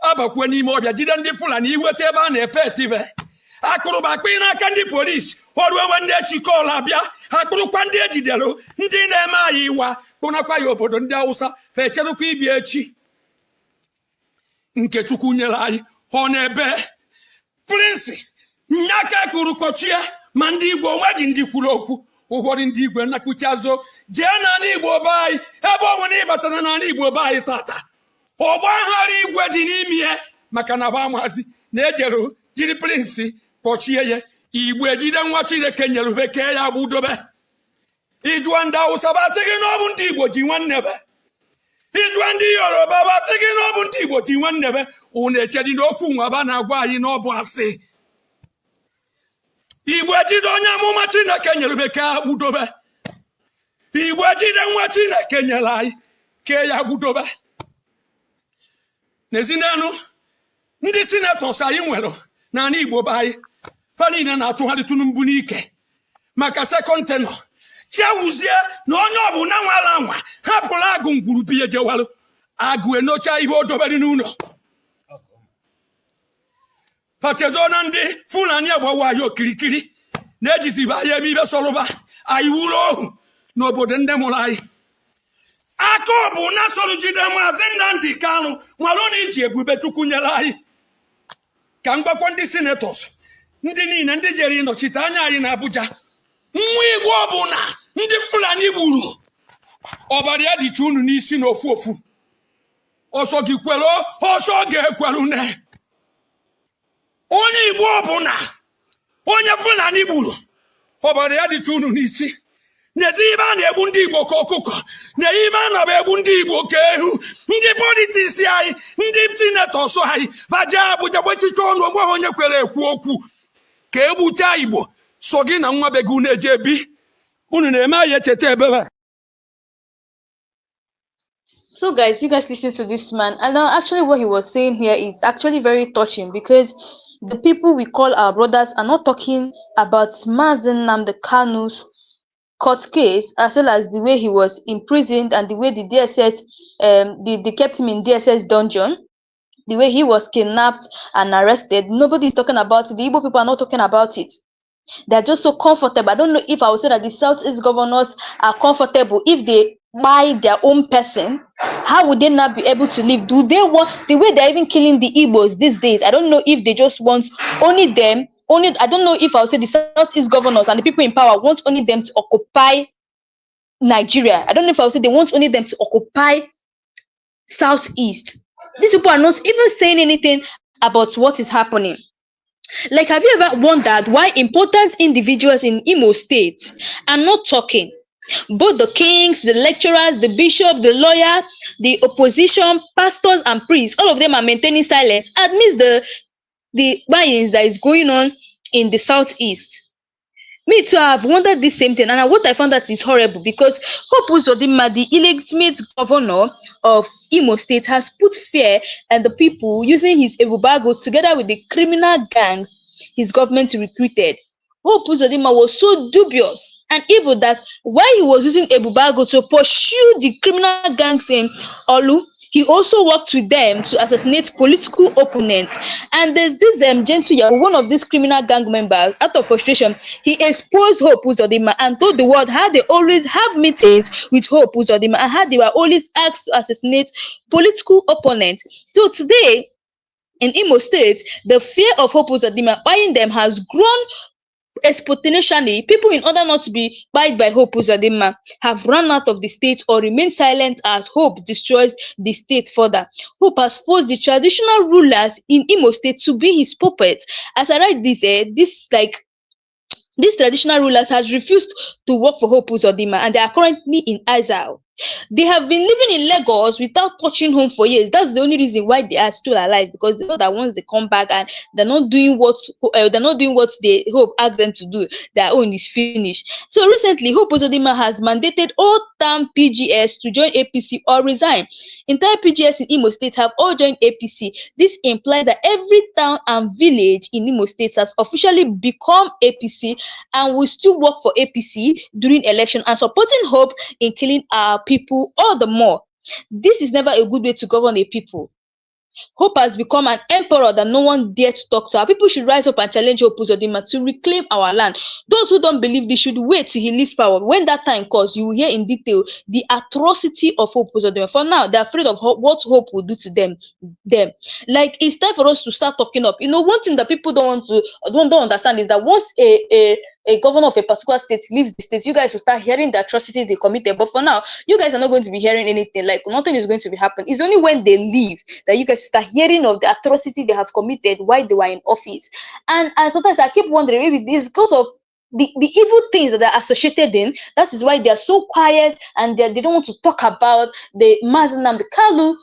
abakwe n'ime ọbịa jide ndị Fulani iweta ebe a na-epe etibe akụrụba akpị n'aka ndị polisi ọrụ ewe ndị echikọla abịa akpụrụkwa ndị ejidere ndị na-eme anyị iwa kpụnakwa ya obodo ndị Hausa echerukwa ibi echi nke Chukwu nyere anyị ọ na-ebe Prince nyaka kwuru kpọchie ma ndị Igbo onweghị ndị kwuru okwu ụfọdụ ndị Igwe nakpuchi azụ jee n'ala Igbo be anyị ebe ọ bụ na ịbatara n'ala Igbo be anyị tata ọgba aghara igwe dị n'ime ya maka na ba amazi na-ejere jiri Prince kpọchie ya Igbo ejide nwa Chineke nyere bekee ya gbudobe ịjụa ndị Hausa basị gị na ọ bụ ndị Igbo ji nwanne be ịjụa ndị Yoruba basị gị na ọ bụ ndị Igbo ji nwanne be unu echedi n'okwu nwaba na-agwa anyị na ọ bụ asị Igbo ejide onye amụma Chineke nyere bekee ya gbudobe Igbo ejide nwa Chineke nyere anyị kee ya gbudobe n'ezinụlọ ndị senatọs anyị nwere n'ala Igbo be anyị fa niile na-atụgharị Tinubu n'ike maka sekọnd tenọ chewuzie na onye ọbụla nwara anwa hapụrụ agụ ngwurubi ejewarụ agụ enocha ihe o dobere n'ụlọ pachedo na ndị Fulani agbawa anyị okirikiri na-ejizibe anyị eme ibe sọrọba anyị wuru ohu n'obodo ndị mụrụ anyị aka ọ bụ na sọrọ jide Maazị Nnamdi Kanu nwere na iji ebube Chukwu nyere anyị ka mgbakwa ndị senatọs ndị niile ndị jere ịnọchite anya anyị na Abuja nwa Igbo ọbụla ndị Fulani gburu ọbara ya dịcha unu n'isi n'ofu ofu ọsọ gị kwere ọsọ ga-ekwere ne onye Igbo ọbụla onye Fulani gburu ọbara ya dịcha unu n'isi n'ezi ibe a na-egbu ndị Igbo ka ọkụkọ na ibe a na-aba egbu ndị Igbo ka ehu ndị politiks anyị ndị senatọs anyị baje Abuja gbechicha ọnụ ogbe onye kwere ekwu okwu ka egbucha Igbo so gị na nwa be gị unu eje ebi unu na-eme anyị echeta ebebe. So guys, you guys listen to this man, and now actually what he was saying here is actually very touching, because the people we call our brothers are not talking about Maazị Nnamdi Kanu's court case, as well as the way he was imprisoned and the way the DSS they kept him in DSS dungeon. the way he was kidnapped and arrested, nobody is talking about it. The Igbo people are not talking about it. They're just so comfortable. I don't know if I would say that the Southeast governors are comfortable. If they buy their own person, how would they not be able to live? Do they want the way they're even killing the Igbos these days? I don't know if they just want only them, only I don't know if I would say the Southeast governors and the people in power want only them to occupy Nigeria. I don't know if I would say they want only them to occupy Southeast. These people are not even saying anything about what is happening. Like, have you ever wondered why important individuals in Imo State are not talking? Both the kings, the lecturers, the bishop, the lawyer, the opposition, pastors, and priests, all of them are maintaining silence amidst the violence that is going on in the southeast. Me too, I've wondered this same thing, and what I found that is horrible because Hope Uzodinma, the illegitimate governor of Imo State, has put fear in the people using his Ebubago together with the criminal gangs his government recruited. Hope Uzodinma was so dubious and evil that while he was using Ebubago to pursue the criminal gangs in Olu, he also worked with them to assassinate political opponents. And there's this gentle Yahoo, one of these criminal gang members, out of frustration, he exposed Hope Uzodinma and told the world how they always have meetings with Hope Uzodinma and how they were always asked to assassinate political opponents. So today, in Imo State, the fear of Hope Uzodinma buying them has grown exponentially. People, in order not to be buyed by Hope Uzodinma, have run out of the state or remain silent as Hope destroys the state further. Hope has forced the traditional rulers in Imo State to be his puppets. As I write this, these traditional rulers have refused to work for Hope Uzodinma and they are currently in exile. They have been living in Lagos without touching home for years. That's the only reason why they are still alive, because they know that once they come back and they're not doing what they Hope asked them to do, their own is finished. So recently, Hope Uzodinma has mandated all town PGS to join APC or resign. Entire PGS in Imo State have all joined APC. This implies that every town and village in Imo State has officially become APC and will still work for APC during election and supporting Hope in killing our people all the more. This is never a good way to govern a people. Hope has become an emperor that no one dares to talk to. Our people should rise up and challenge Hope Uzodinma to reclaim our land. Those who don't believe this should wait till he leaves power. When that time comes, you will hear in detail the atrocity of Hope Uzodinma. For now, they're afraid of what Hope will do to them. Like, it's time for us to start talking up. You know, one thing that people don't understand is that once a governor of a particular state leaves the state, you guys will start hearing the atrocities they committed. But for now, you guys are not going to be hearing anything. Like, nothing is going to be happening. It's only when they leave that you guys will start hearing of the atrocity they have committed while they were in office. And sometimes I keep wondering, maybe this because of the evil things that are associated in, that is why they are so quiet and they don't want to talk about the Nnamdi Kanu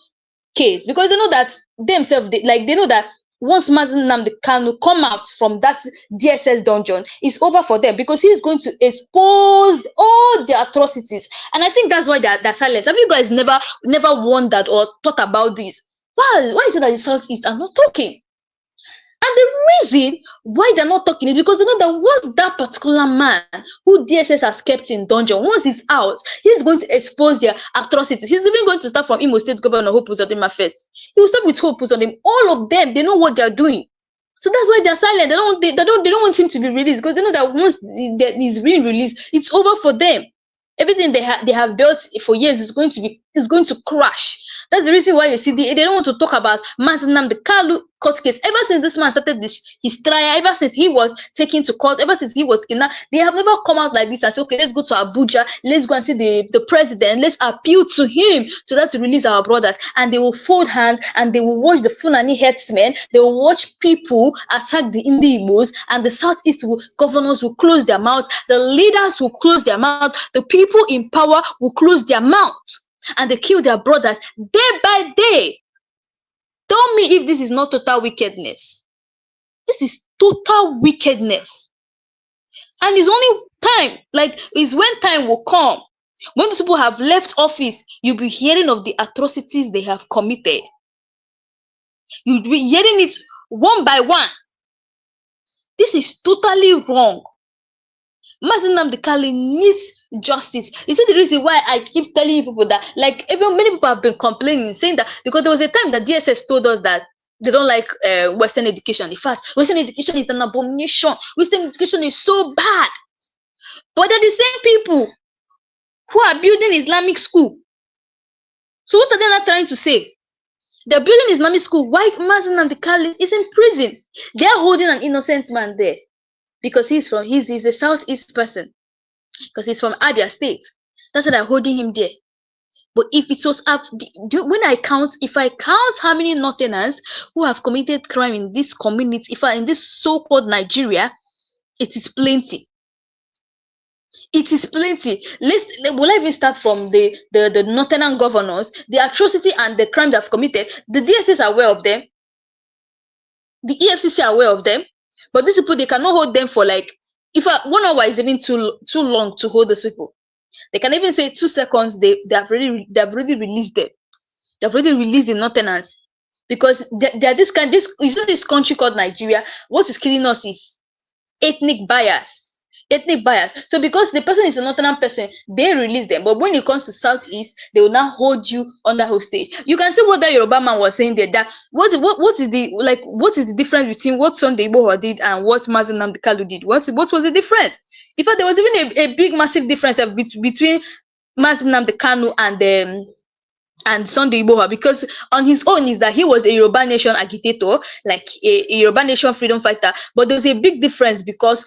case, because they know that themselves, they know that once Nnamdi Kanu come out from that DSS dungeon, it's over for them, because he's going to expose all the atrocities. And I think that's why they're silent. Have you guys never wondered or thought about this? Why is it that the Southeast are not talking? And the reason why they're not talking is because they know that once that particular man who DSS has kept in dungeon, once he's out, he's going to expose their atrocities. He's even going to start from Imo State Governor Hope Uzodinma first. He will start with Hope Uzodinma. All of them, they know what they're doing. So that's why they're silent. They don't want him to be released, because they know that once he's being released, it's over for them. Everything they have built for years is going to crash. That's the reason why you see they don't want to talk about Nnamdi Kanu court case. Ever since this man started his trial, ever since he was taken to court, ever since he was kidnapped, they have never come out like this and say, okay, let's go to Abuja, let's go and see the president, let's appeal to him so that to release our brothers. And they will fold hand and they will watch the Fulani herdsmen, they will watch people attack the Igbos, and the Southeast governors will close their mouth, the leaders will close their mouth, the people in power will close their mouth, and they kill their brothers day by day. Tell me if this is not total wickedness. This is total wickedness. And it's only time, it's when time will come. When these people have left office, you'll be hearing of the atrocities they have committed. You'll be hearing it one by one. This is totally wrong. Nnamdi Kanu needs justice. You see the reason why I keep telling people that, even many people have been complaining, saying that because there was a time that DSS told us that They don't like Western education. In fact, Western education is an abomination. Western education is so bad. But they're the same people who are building Islamic school. So what are they not trying to say? They're building Islamic school. Why Nnamdi Kanu is in prison? They're holding an innocent man there because he's a Southeast person. Because he's from Abia State. That's why they're holding him there. But if it was up, if I count how many Northerners who have committed crime in this community, in this so-called Nigeria, it is plenty. It is plenty. Will I even start from the Northern governors, the atrocity and the crime they've committed? The DSS are aware of them. The EFCC are aware of them. But these people, they cannot hold them for 1 hour is even too long to hold those people. They can even say 2 seconds. They have already released them. They have already released the Northerners because they are this country called Nigeria. What is killing us is ethnic bias. So because the person is a Northern person, they release them. But when it comes to Southeast, they will now hold you under hostage. You can see what that Yoruba man was saying there. That what is the difference between what Sunday Igboho did and what Nnamdi Kanu did? What was the difference? In fact, there was even a big, massive difference between Nnamdi Kanu and Sunday Igboho, because on his own is that he was a Yoruba nation agitator, like a Yoruba nation freedom fighter. But there's a big difference because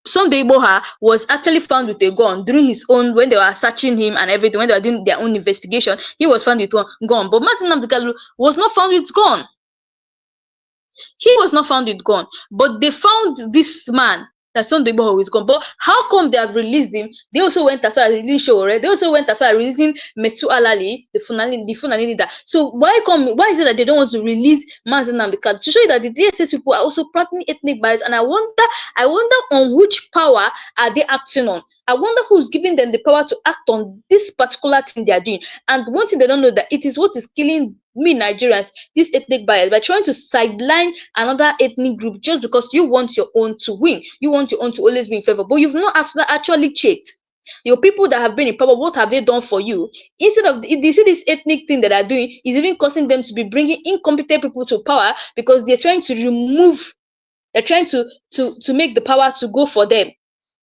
Sunday Igboho was actually found with a gun during his own, when they were searching him and everything, when they were doing their own investigation, he was found with one gun. But Nnamdi Kanu was not found with gun. He was not found with gun. But they found this man that Sunday Igboho with gun. But how come they have released him? They also went as far as releasing Showore. They also went as far as releasing Metu Alali, the Fulani leader. So why is it that they don't want to release Nnamdi Kanu? To show you that the DSS people are also practicing ethnic bias. And I wonder on which power are they acting on? I wonder who's giving them the power to act on this particular thing they are doing. And one thing they don't know, that it is what is killing me Nigerians, this ethnic bias, by trying to sideline another ethnic group just because you want your own to win. You want your own to always be in favor, but you've not actually checked your people that have been in power. What have they done for you? Instead of, you see this ethnic thing that they're doing is even causing them to be bringing incompetent people to power, because they're trying to make the power to go for them.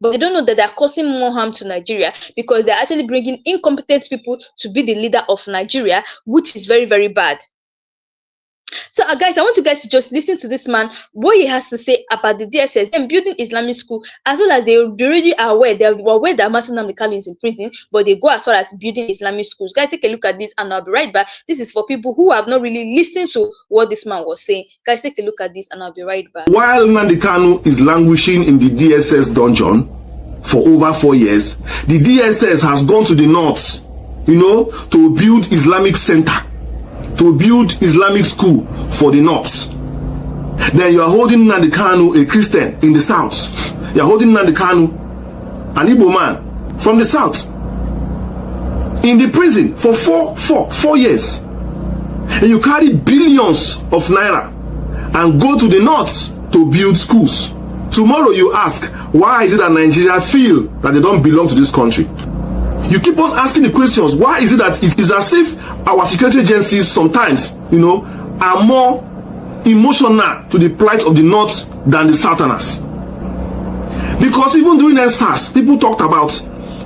But they don't know that they're causing more harm to Nigeria, because they're actually bringing incompetent people to be the leader of Nigeria, which is very, very bad. So, guys, I want you guys to just listen to this man, what he has to say about the DSS and building Islamic school, as well as they already are aware. They were aware that Nnamdi Kanu is in prison, but they go as far as building Islamic schools. Guys, take a look at this, and I'll be right back. This is for people who have not really listened to what this man was saying. Guys, take a look at this, and I'll be right back. While Nnamdi Kanu is languishing in the DSS dungeon for over 4 years, the DSS has gone to the north, to build Islamic center, to build Islamic school for the north. Then you are holding Nnamdi Kanu, a Christian, in the south. You are holding Nnamdi Kanu, an Igbo man from the south, in the prison for four years. And you carry billions of naira and go to the north to build schools. Tomorrow you ask, why is it that Nigeria feel that they don't belong to this country? You keep on asking the questions. Why is it that it is as if our security agencies sometimes, are more emotional to the plight of the North than the Southerners? Because even during SARS, people talked about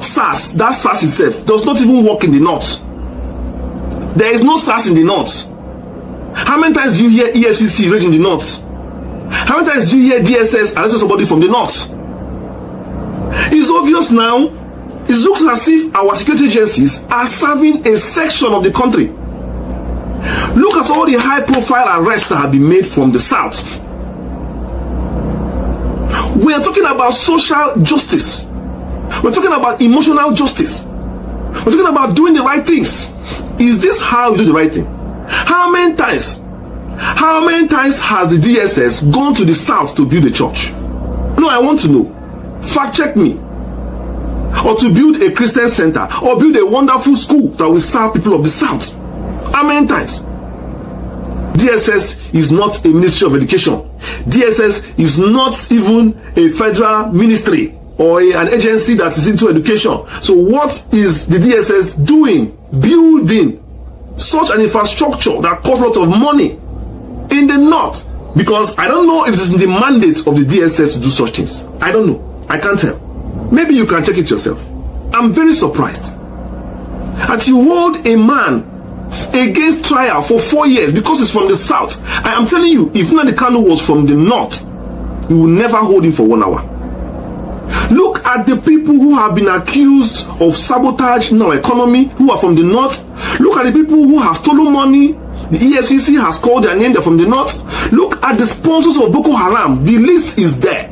SARS. That SARS itself does not even work in the North. There is no SARS in the North. How many times do you hear EFCC rage in the North? How many times do you hear DSS arrest somebody from the North? It's obvious now. It looks as if our security agencies are serving a section of the country. Look at all the high-profile arrests that have been made from the South. We are talking about social justice. We're talking about emotional justice. We're talking about doing the right things. Is this how you do the right thing? How many times has the DSS gone to the South to build a church? No, I want to know. Fact check me. Or to build a Christian center, or build a wonderful school that will serve people of the South. How many times? DSS is not a ministry of education. DSS is not even a federal ministry or an agency that is into education. So what is the DSS doing? Building such an infrastructure that costs lots of money in the north? Because I don't know if it's in the mandate of the DSS to do such things. I don't know. I can't tell. Maybe you can check it yourself. I'm very surprised that you hold a man against trial for 4 years because he's from the south. I am telling you, if Nnamdi Kanu was from the north, you will never hold him for 1 hour. Look at the people who have been accused of sabotage in our economy, who are from the north. Look at the people who have stolen money. The EFCC has called their name, they're from the north. Look at the sponsors of Boko Haram. The list is there.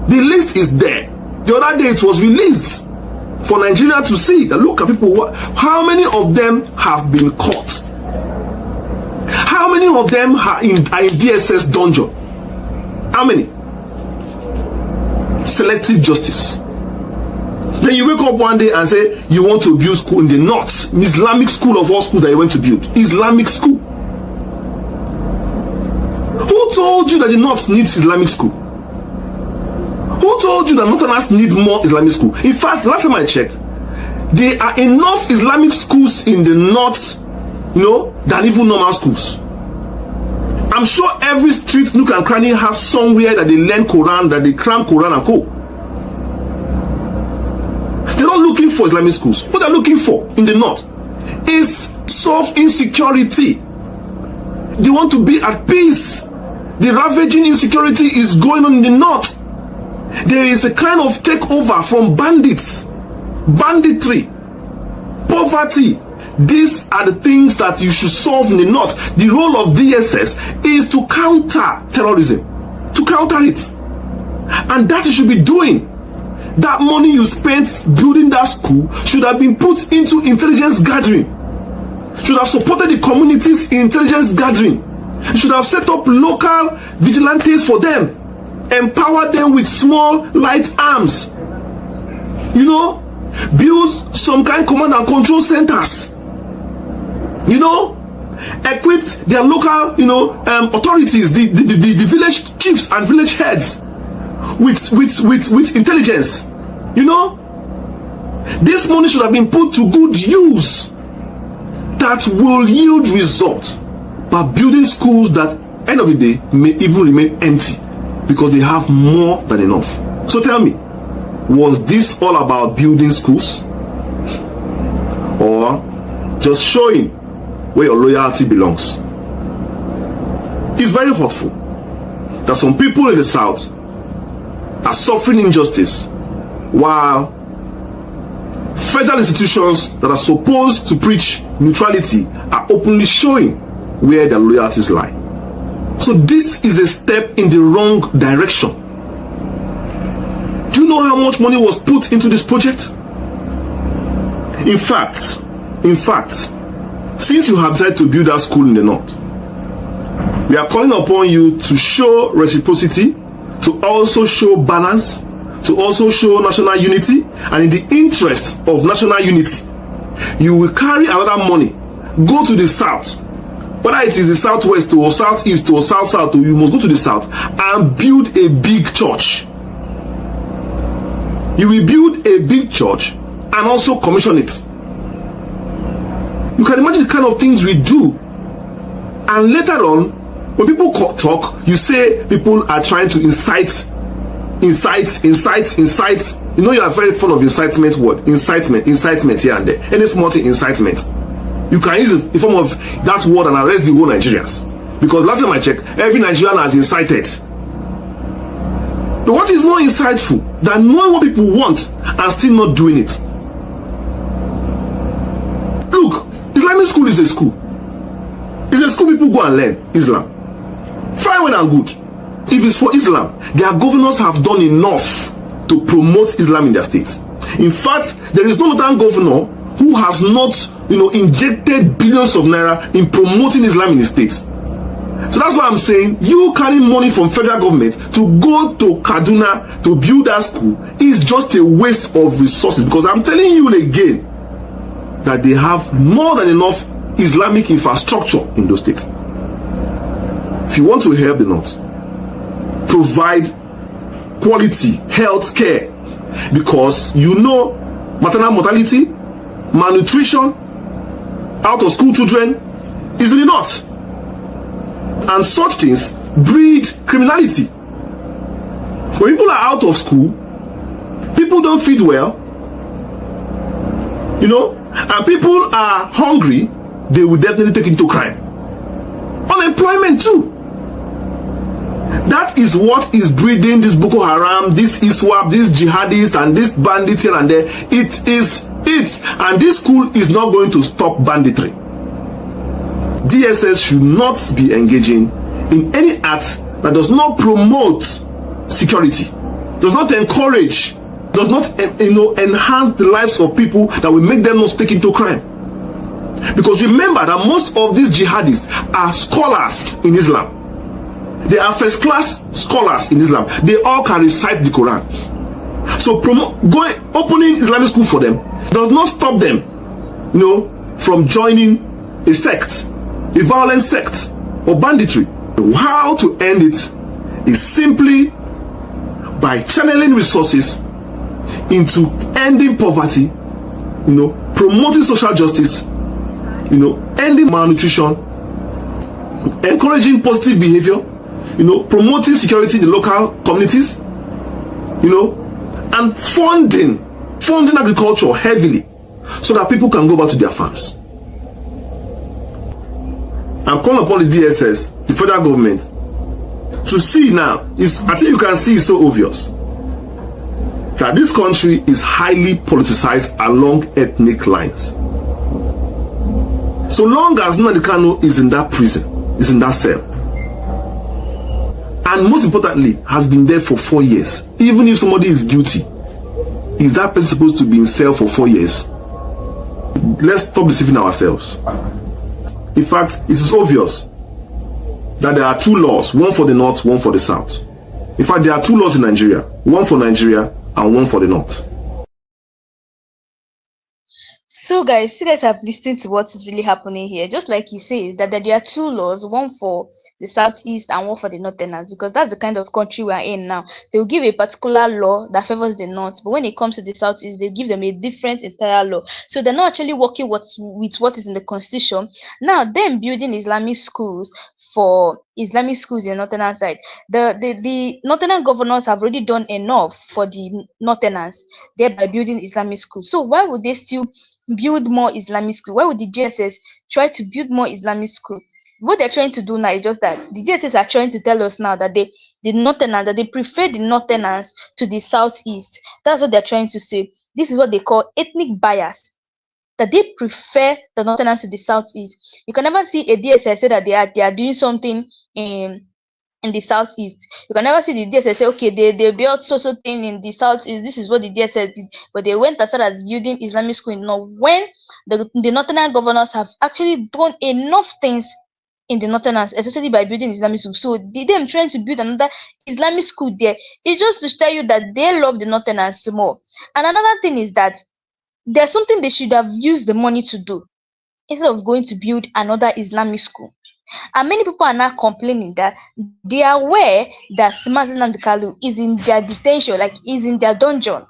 The list is there. The other day it was released for Nigeria to see. That look at people, how many of them have been caught? How many of them are in DSS dungeon? How many? Selective justice. Then you wake up one day and say you want to build school in the north. Islamic school of all schools that you went to build. Islamic school. Who told you that the north needs Islamic school? Who told you that northerners need more Islamic school? In fact, last time I checked, there are enough Islamic schools in the north, than even normal schools. I'm sure every street nook and cranny has somewhere that they learn Quran, that they cram Quran and co. They're not looking for Islamic schools. What they're looking for in the north is solve insecurity. They want to be at peace. The ravaging insecurity is going on in the north. There is a kind of takeover from bandits, banditry, poverty. These are the things that you should solve in the north. The role of DSS is to counter terrorism, to counter it. And that you should be doing. That money you spent building that school should have been put into intelligence gathering. Should have supported the community's intelligence gathering. You should have set up local vigilantes for them. Empower them with small, light arms. Build some kind of command and control centers. Equip their local, authorities, the village chiefs and village heads with intelligence. This money should have been put to good use that will yield results by building schools that, end of the day, may even remain empty because they have more than enough. So tell me, was this all about building schools? Or just showing where your loyalty belongs? It's very hurtful that some people in the south are suffering injustice while federal institutions that are supposed to preach neutrality are openly showing where their loyalties lie. So this is a step in the wrong direction. Do you know how much money was put into this project? In fact, since you have decided to build that school in the north, we are calling upon you to show reciprocity, to also show balance, to also show national unity, and in the interest of national unity, you will carry another money, go to the south, whether it is the southwest or southeast or south, or you must go to the south and build a big church. You will build a big church and also commission it. You can imagine the kind of things we do. And later on, when people talk, you say people are trying to incite. You are very fond of incitement word. Incitement here and there. Any small thing, incitement. You can use it in form of that word and arrest the whole Nigerians. Because last time I checked, every Nigerian has incited. But what is more insightful than knowing what people want and still not doing it? Look, Islamic school is a school. It's a school people go and learn Islam. Fine, well and good. If it's for Islam, their governors have done enough to promote Islam in their state. In fact, there is no other governor who has not, injected billions of naira in promoting Islam in his state. So that's why I'm saying you carrying money from federal government to go to Kaduna to build that school is just a waste of resources. Because I'm telling you again that they have more than enough Islamic infrastructure in those states. If you want to help the North, provide quality health care, because maternal mortality, malnutrition, out of school children, Is it not? And such things breed criminality. When people are out of school, people don't feed well, you know, and people are hungry, they will definitely take into crime. Unemployment too. That is what is breeding this Boko Haram, this ISWAP, this jihadists, and this bandits here and there. It is it. And this school is not going to stop banditry. DSS should not be engaging in any act that does not promote security, does not encourage, does not enhance the lives of people, that will make them not stick into crime. Because remember that most of these jihadists are scholars in Islam. They are first class scholars in Islam. They all can recite the Quran. So opening Islamic school for them does not stop them, you know, from joining a sect, a violent sect or banditry. How to end it is simply by channeling resources into ending poverty, you know, promoting social justice, you know, ending malnutrition, encouraging positive behavior, you know, promoting security in the local communities, you know, and funding agriculture heavily so that people can go back to their farms. I'm calling upon the DSS, the federal government, to see now, I think you can see it's so obvious that this country is highly politicized along ethnic lines. So long as Nnamdi Kanu is in that prison, is in that cell, and most importantly, has been there for 4 years, even if somebody is guilty, is that person supposed to be in cell for 4 years? Let's stop deceiving ourselves. In fact, it is obvious that there are two laws, one for the north, one for the south. In fact, there are two laws in Nigeria, one for Nigeria and one for the north. So guys, you guys have listened to what is really happening here. Just like he says that there are two laws, one for the southeast and one for the northerners, because that's the kind of country we are in now. They will give a particular law that favors the north, but when it comes to the southeast, they give them a different entire law. So they're not actually working with what is in the constitution. Now, them building Islamic schools for Islamic schools in the northern side, the northern governors have already done enough for the northerners, thereby building Islamic schools. So why would they still build more Islamic school? Why would the DSS try to build more Islamic school? What they're trying to do now is just that the DSS are trying to tell us now that the northerners, that they prefer the northerners to the southeast. That's what they're trying to say. This is what they call ethnic bias, that they prefer the northerners to the southeast. You can never see a DSS say that they are doing something in the southeast. You can never see the DSS say, okay, they built so thing in the southeast. This is what the DSS did, but they went as far as building Islamic school in North, when the northern governors have actually done enough things in the northerners, especially by building Islamic school. So them trying to build another Islamic school there, it's just to tell you that they love the northerners more. And another thing is that there's something they should have used the money to do instead of going to build another Islamic school. And many people are now complaining that they are aware that Nnamdi Kanu is in their detention, like is in their dungeon.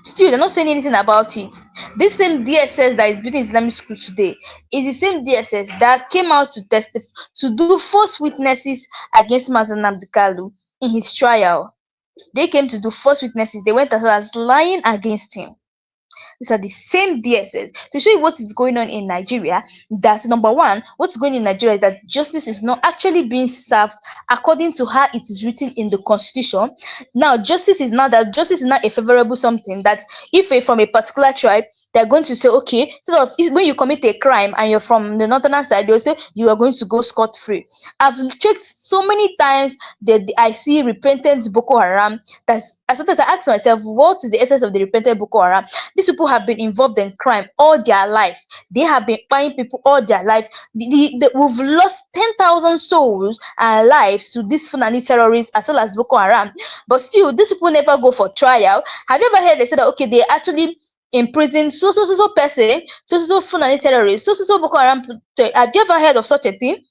Still, they're not saying anything about it. This same DSS that is building Islamic school today is the same DSS that came out to testify, to do false witnesses against Nnamdi Kanu in his trial. They came to do false witnesses. They went as well as lying against him. These are the same DSS to show you what is going on in Nigeria. That's number one. What's going on in Nigeria is that justice is not actually being served according to how it is written in the constitution. Now, justice is not a favorable something that if from a particular tribe, they're going to say, okay, so when you commit a crime and you're from the northern side, they'll say you are going to go scot-free. I've checked so many times that I see repentant Boko Haram. Sometimes I ask myself, what is the essence of the repentant Boko Haram? These people have been involved in crime all their life. They have been buying people all their life. We've lost 10,000 souls and lives to these Fulani terrorists as well as Boko Haram. But still, these people never go for trial. Have you ever heard they said that, okay, they actually imprison so person, so Fulani terrorists, so Boko Haram? Have you ever heard of such a thing?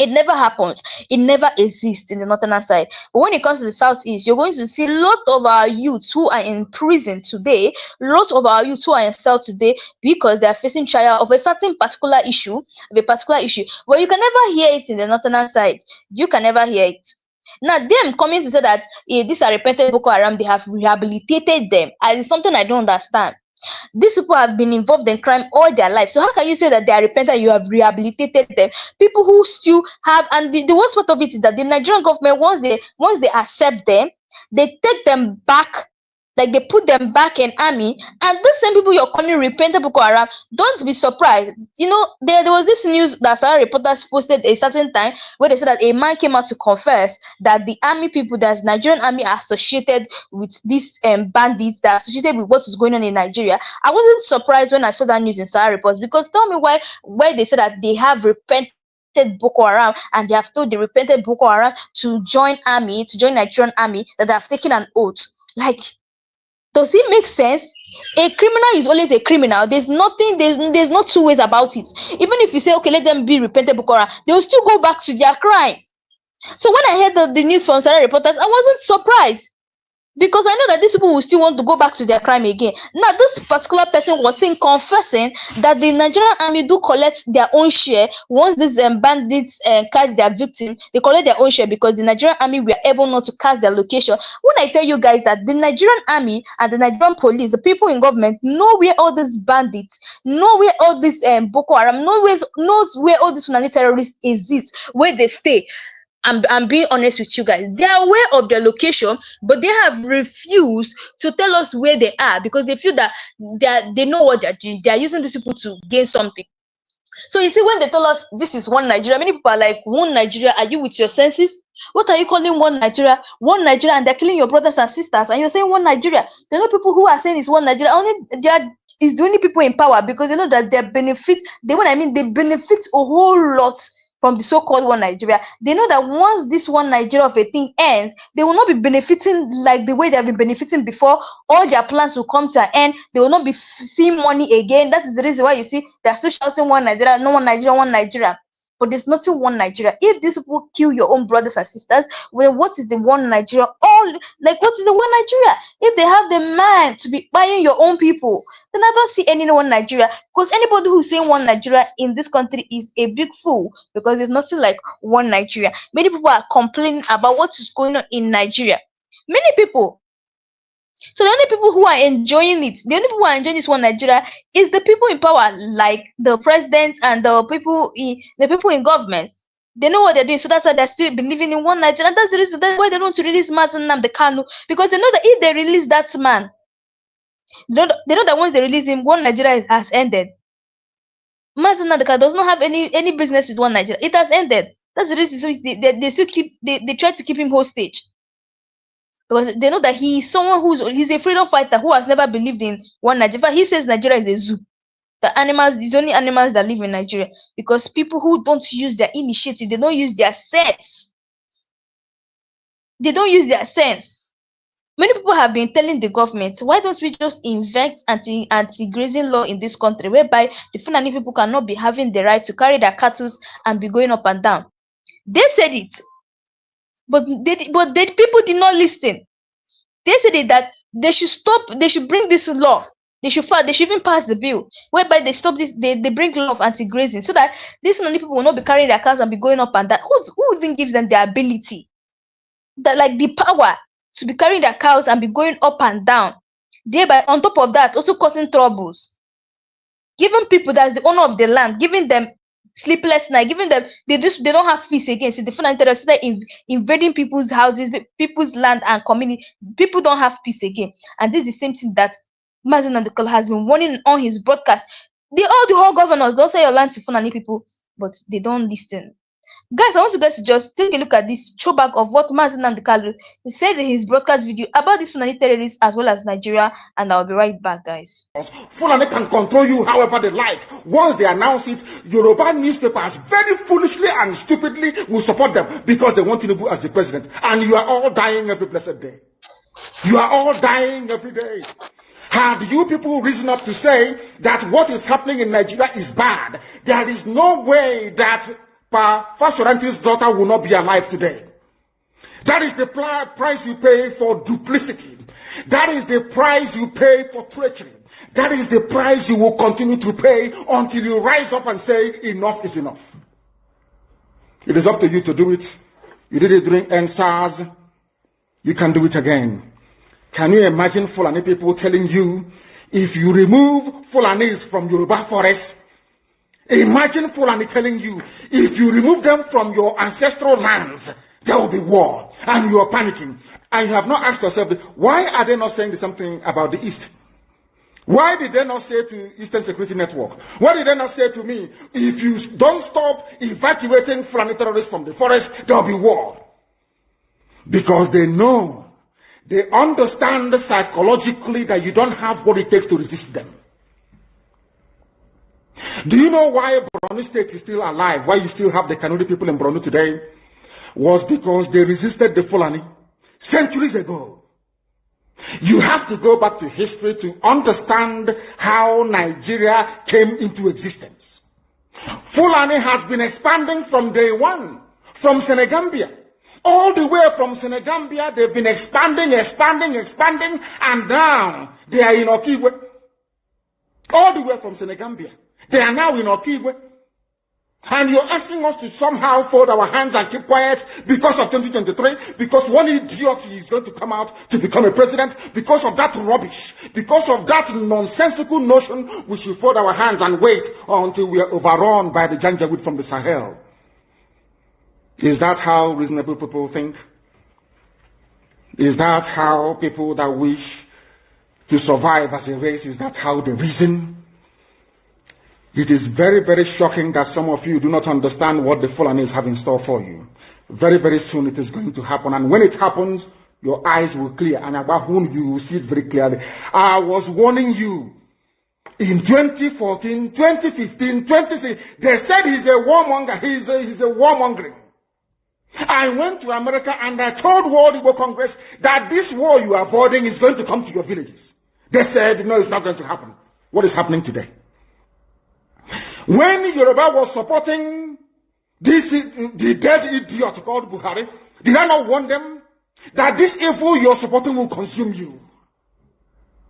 It never happens. It never exists in the northern side. But when it comes to the southeast, you're going to see a lot of our youths who are in prison today, lots of our youths who are in cell today because they are facing trial of a certain particular issue, But you can never hear it in the northern side. You can never hear it. Now, them coming to say that these are repentant Boko Haram, they have rehabilitated them, is something I don't understand. These people have been involved in crime all their life. So how can you say that they are repentant? You have rehabilitated them. People who still have, and the worst part of it is that the Nigerian government, once they accept them, they take them back, like they put them back in army. And the same people you're calling repentant Boko Haram, don't be surprised. There was this news that some reporters posted a certain time where they said that a man came out to confess that the army people, that's Nigerian army, are associated with these bandits, that are associated with what is going on in Nigeria. I wasn't surprised when I saw that news in Sahara reports, because tell me why they said that they have repented Boko Haram, and they have told the repented Boko Haram to join Nigerian army, that they have taken an oath. Like, does it make sense? A criminal is always a criminal. There's no two ways about it. Even if you say, okay, let them be repentant Boko Haram, they will still go back to their crime. So when I heard the news from Sarah reporters, I wasn't surprised, because I know that these people will still want to go back to their crime again. Now, this particular person was confessing that the Nigerian army do collect their own share once these bandits catch their victim. They collect their own share because the Nigerian army were able not to catch their location. When I tell you guys that the Nigerian army and the Nigerian police, the people in government, know where all these bandits, know where all these Boko Haram, knows where all these Fulani terrorists exist, where they stay. I'm being honest with you guys. They are aware of their location, but they have refused to tell us where they are, because they feel that they know what they're doing. They are using these people to gain something. So you see, when they tell us this is one Nigeria, many people are like, one Nigeria? Are you with your senses? What are you calling one Nigeria? One Nigeria, and they're killing your brothers and sisters, and you're saying one Nigeria. There are people who are saying it's one Nigeria. Is the only people in power, because they know that they benefit. They benefit a whole lot from the so-called one Nigeria. They know that once this one Nigeria of a thing ends, they will not be benefiting like the way they have been benefiting before. All their plans will come to an end. They will not be seeing money again. That is the reason why you see they're still shouting one Nigeria, no one Nigeria, one Nigeria. But there's nothing one Nigeria. If these people kill your own brothers and sisters, well, what is the one Nigeria? What is the one Nigeria? If they have the mind to be buying your own people, then I don't see any one Nigeria. Because anybody who's saying one Nigeria in this country is a big fool, because there's nothing like one Nigeria. Many people are complaining about what is going on in Nigeria. Many people. So the only people who are enjoying this one Nigeria is the people in power, like the president and the people in government. They know what they're doing, so that's why they're still believing in one Nigeria. And that's the reason why they don't want to release Nnamdi Kanu, because they know that if they release that man, they know that once they release him, one Nigeria has ended. Nnamdi Kanu does not have any business with one Nigeria. It has ended. That's the reason. So they still they try to keep him hostage, because they know that he's someone he's a freedom fighter who has never believed in one Nigeria. He says Nigeria is a zoo. It's only animals that live in Nigeria, because people who don't use their initiative, they don't use their sense. They don't use their sense. Many people have been telling the government, why don't we just invent anti-grazing law in this country, whereby the Fulani people cannot be having the right to carry their cattle and be going up and down. They said it, but the people did not listen. They said that they should stop. They should bring this law. They should even pass the bill whereby they stop this. They bring law of anti-grazing, so that these Fulani people will not be carrying their cows and be going up and down. Who even gives them the ability, that like the power to be carrying their cows and be going up and down? Thereby, on top of that, also causing troubles, giving people that's the owner of the land, giving them sleepless night, giving them they don't have peace again. So the Fulani terrorists start invading people's houses, people's land and community. People don't have peace again, and this is the same thing that Nnamdi Kanu has been warning on his broadcast. The whole governors don't sell your land to Fulani people, but they don't listen. Guys, I want you guys to just take a look at this throwback of what Nnamdi Kanu said in his broadcast video about these Fulani terrorists as well as Nigeria, and I'll be right back, guys. Fulani can control you however they like. Once they announce it, Yoruba newspapers very foolishly and stupidly will support them because they want Tinubu as the president. And you are all dying every blessed day. You are all dying every day. Have you people risen up to say that what is happening in Nigeria is bad? There is no way that Fashoranti's daughter will not be alive today. That is the price you pay for duplicity. That is the price you pay for treachery. That is the price you will continue to pay until you rise up and say, enough is enough. It is up to you to do it. You did it during NSAS. You can do it again. Can you imagine Fulani people telling you, if you remove Fulanis from Yoruba forest, imagine Fulani telling you, if you remove them from your ancestral lands, there will be war. And you are panicking. And you have not asked yourself, why are they not saying something about the East? Why did they not say to Eastern Security Network? Why did they not say to me, if you don't stop evacuating Fulani terrorists from the forest, there will be war? Because they know, they understand psychologically that you don't have what it takes to resist them. Do you know why Borno State is still alive? Why you still have the Kanuri people in Borno today? Was because they resisted the Fulani centuries ago. You have to go back to history to understand how Nigeria came into existence. Fulani has been expanding from day one, from Senegambia. All the way from Senegambia, they've been expanding, and now they are in Okigwe. All the way from Senegambia. They are now in Okigwe. And you're asking us to somehow fold our hands and keep quiet because of 2023, because one idiot is going to come out to become a president, because of that rubbish, because of that nonsensical notion, we should fold our hands and wait until we are overrun by the Janjaweed from the Sahel. Is that how reasonable people think? Is that how people that wish to survive as a race, is that how they reason? It is very, very shocking that some of you do not understand what the Fulanis have in store for you. Very, very soon it is going to happen. And when it happens, your eyes will clear. And about whom you will see it very clearly. I was warning you. In 2014, 2015, 2016, they said he's a warmonger. He's a warmongering. I went to America and I told World Igbo Congress that this war you are avoiding is going to come to your villages. They said, no, it's not going to happen. What is happening today? When Yoruba was supporting the dead idiot called Buhari, did I not warn them that this evil you're supporting will consume you?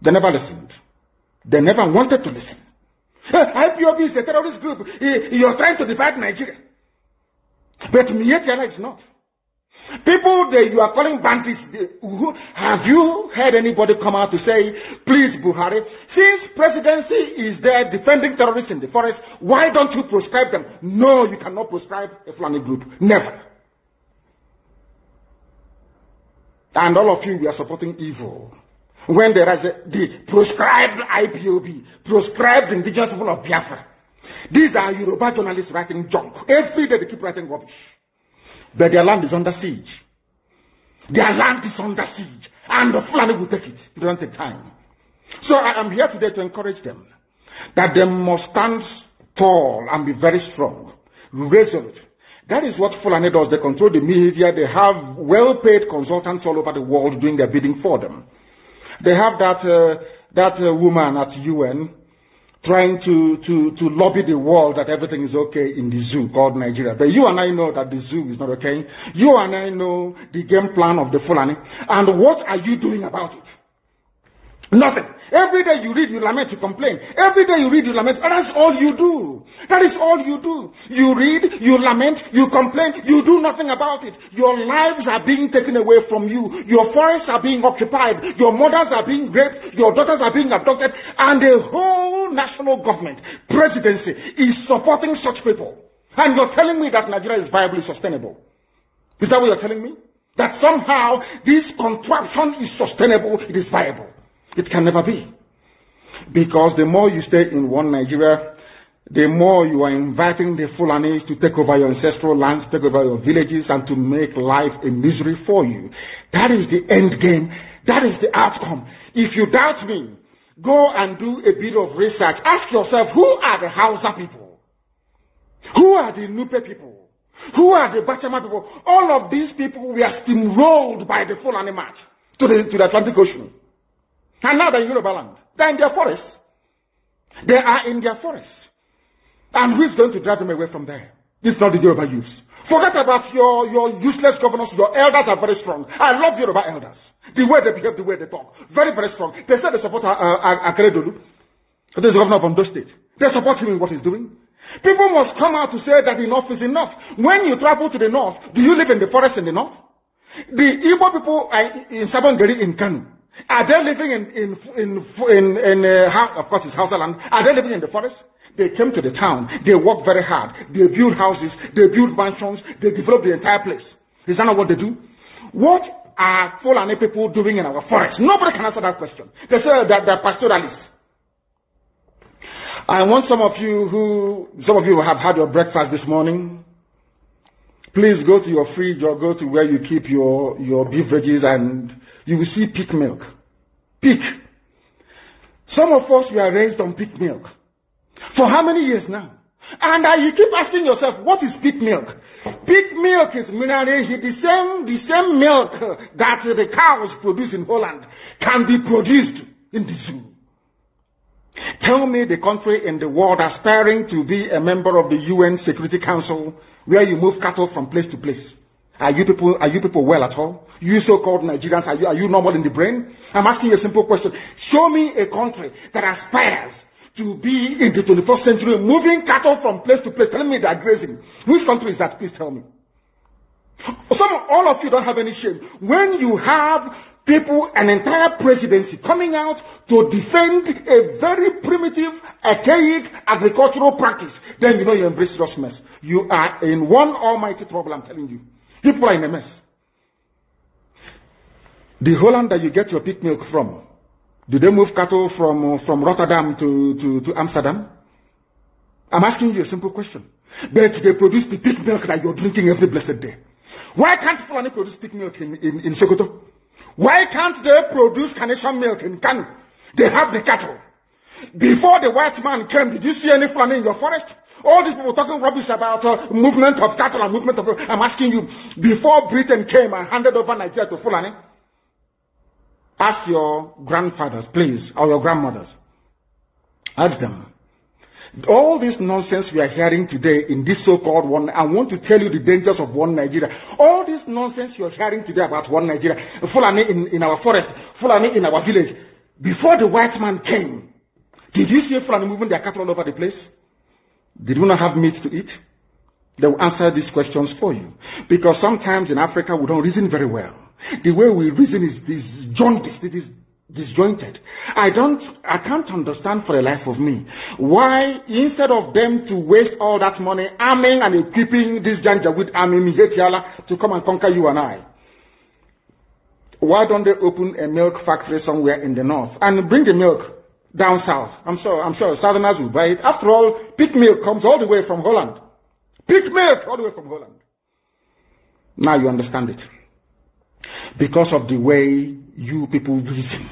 They never listened. They never wanted to listen. IPOB is a terrorist group. You're trying to divide Nigeria. But Mietiala is not. People that you are calling bandits, have you heard anybody come out to say, please Buhari, since presidency is there defending terrorists in the forest, why don't you proscribe them? No, you cannot proscribe a Fulani group. Never. And all of you, we are supporting evil. When there is the proscribed IPOB, proscribed indigenous people of Biafra. These are Yoruba journalists writing junk. Every day they keep writing rubbish. But their land is under siege. Their land is under siege. And the Fulani will take it. It doesn't take time. So I am here today to encourage them that they must stand tall and be very strong, resolute. That is what Fulani does. They control the media. They have well-paid consultants all over the world doing their bidding for them. They have that woman at UN trying to lobby the world that everything is okay in the zoo called Nigeria. But you and I know that the zoo is not okay. You and I know the game plan of the Fulani. And what are you doing about it? Nothing. Every day you read, you lament, you complain. Every day you read, you lament. And that's all you do. That is all you do. You read, you lament, you complain. You do nothing about it. Your lives are being taken away from you. Your forests are being occupied. Your mothers are being raped. Your daughters are being abducted. And the whole national government, presidency, is supporting such people. And you're telling me that Nigeria is viably sustainable. Is that what you're telling me? That somehow this contraption is sustainable, it is viable. It can never be. Because the more you stay in one Nigeria, the more you are inviting the Fulanis to take over your ancestral lands, take over your villages, and to make life a misery for you. That is the end game. That is the outcome. If you doubt me, go and do a bit of research. Ask yourself, who are the Hausa people? Who are the Nupe people? Who are the Bachama people? All of these people were steamrolled by the Fulani march to the Atlantic Ocean. And now they're in Yoruba land. They're in their forests. They are in their forests. And who's going to drive them away from there? This is not the Yoruba youths. Forget about your useless governors. Your elders are very strong. I love Yoruba elders. The way they behave, the way they talk. Very, very strong. They say they support Akeredolu. This is the governor of Ondo State. They support him in what he's doing. People must come out to say that enough is enough. When you travel to the north, do you live in the forest in the north? The Igbo people in Sabongeri in Kanu, are they living of course it's Hausa land, are they living in the forest? They came to the town, they work very hard, they build houses, they build mansions, they develop the entire place. Is that not what they do? What are Fulani people doing in our forest? Nobody can answer that question. They say that they're pastoralists. I want some of you who have had your breakfast this morning, please go to your fridge or go to where you keep your beverages and you will see pig milk. Pig. Some of us were raised on pig milk. For how many years now? And you keep asking yourself, what is pig milk? Pig milk is mineralized. The same milk that the cows produce in Holland can be produced in the zoo. Tell me the country in the world aspiring to be a member of the UN Security Council where you move cattle from place to place. Are you people well at all? You so-called Nigerians, are you normal in the brain? I'm asking you a simple question. Show me a country that aspires to be in the 21st century moving cattle from place to place. Tell me they're grazing. Which country is that? Please tell me. All of you don't have any shame. When you have people, an entire presidency coming out to defend a very primitive, archaic agricultural practice, then you know you embrace serious mess. You are in one almighty trouble, I'm telling you. People are in a mess. The Holland that you get your pig milk from, do they move cattle from Rotterdam to Amsterdam? I'm asking you a simple question. But they produce the pig milk that you're drinking every blessed day. Why can't Fulani produce pig milk in Sokoto? Why can't they produce carnation milk in Kanu? They have the cattle. Before the white man came, did you see any Fulani in your forest? All these people talking rubbish about movement of cattle and movement of... I'm asking you, before Britain came and handed over Nigeria to Fulani, ask your grandfathers, please, or your grandmothers. Ask them. All this nonsense we are hearing today in this so-called one, I want to tell you the dangers of one Nigeria. All this nonsense you are hearing today about one Nigeria, Fulani in our forest, Fulani in our village. Before the white man came, did you see Fulani moving their cattle all over the place? Did we not have meat to eat? They will answer these questions for you. Because sometimes in Africa we don't reason very well. The way we reason is jaundiced, it is disjointed. I can't understand for the life of me why instead of them to waste all that money arming and equipping this Janjaweed army to come and conquer you and I, why don't they open a milk factory somewhere in the north and bring the milk down south? I'm sure Southerners will buy it. After all, pig milk comes all the way from Holland. Pig milk all the way from Holland. Now you understand it. Because of the way you people reason.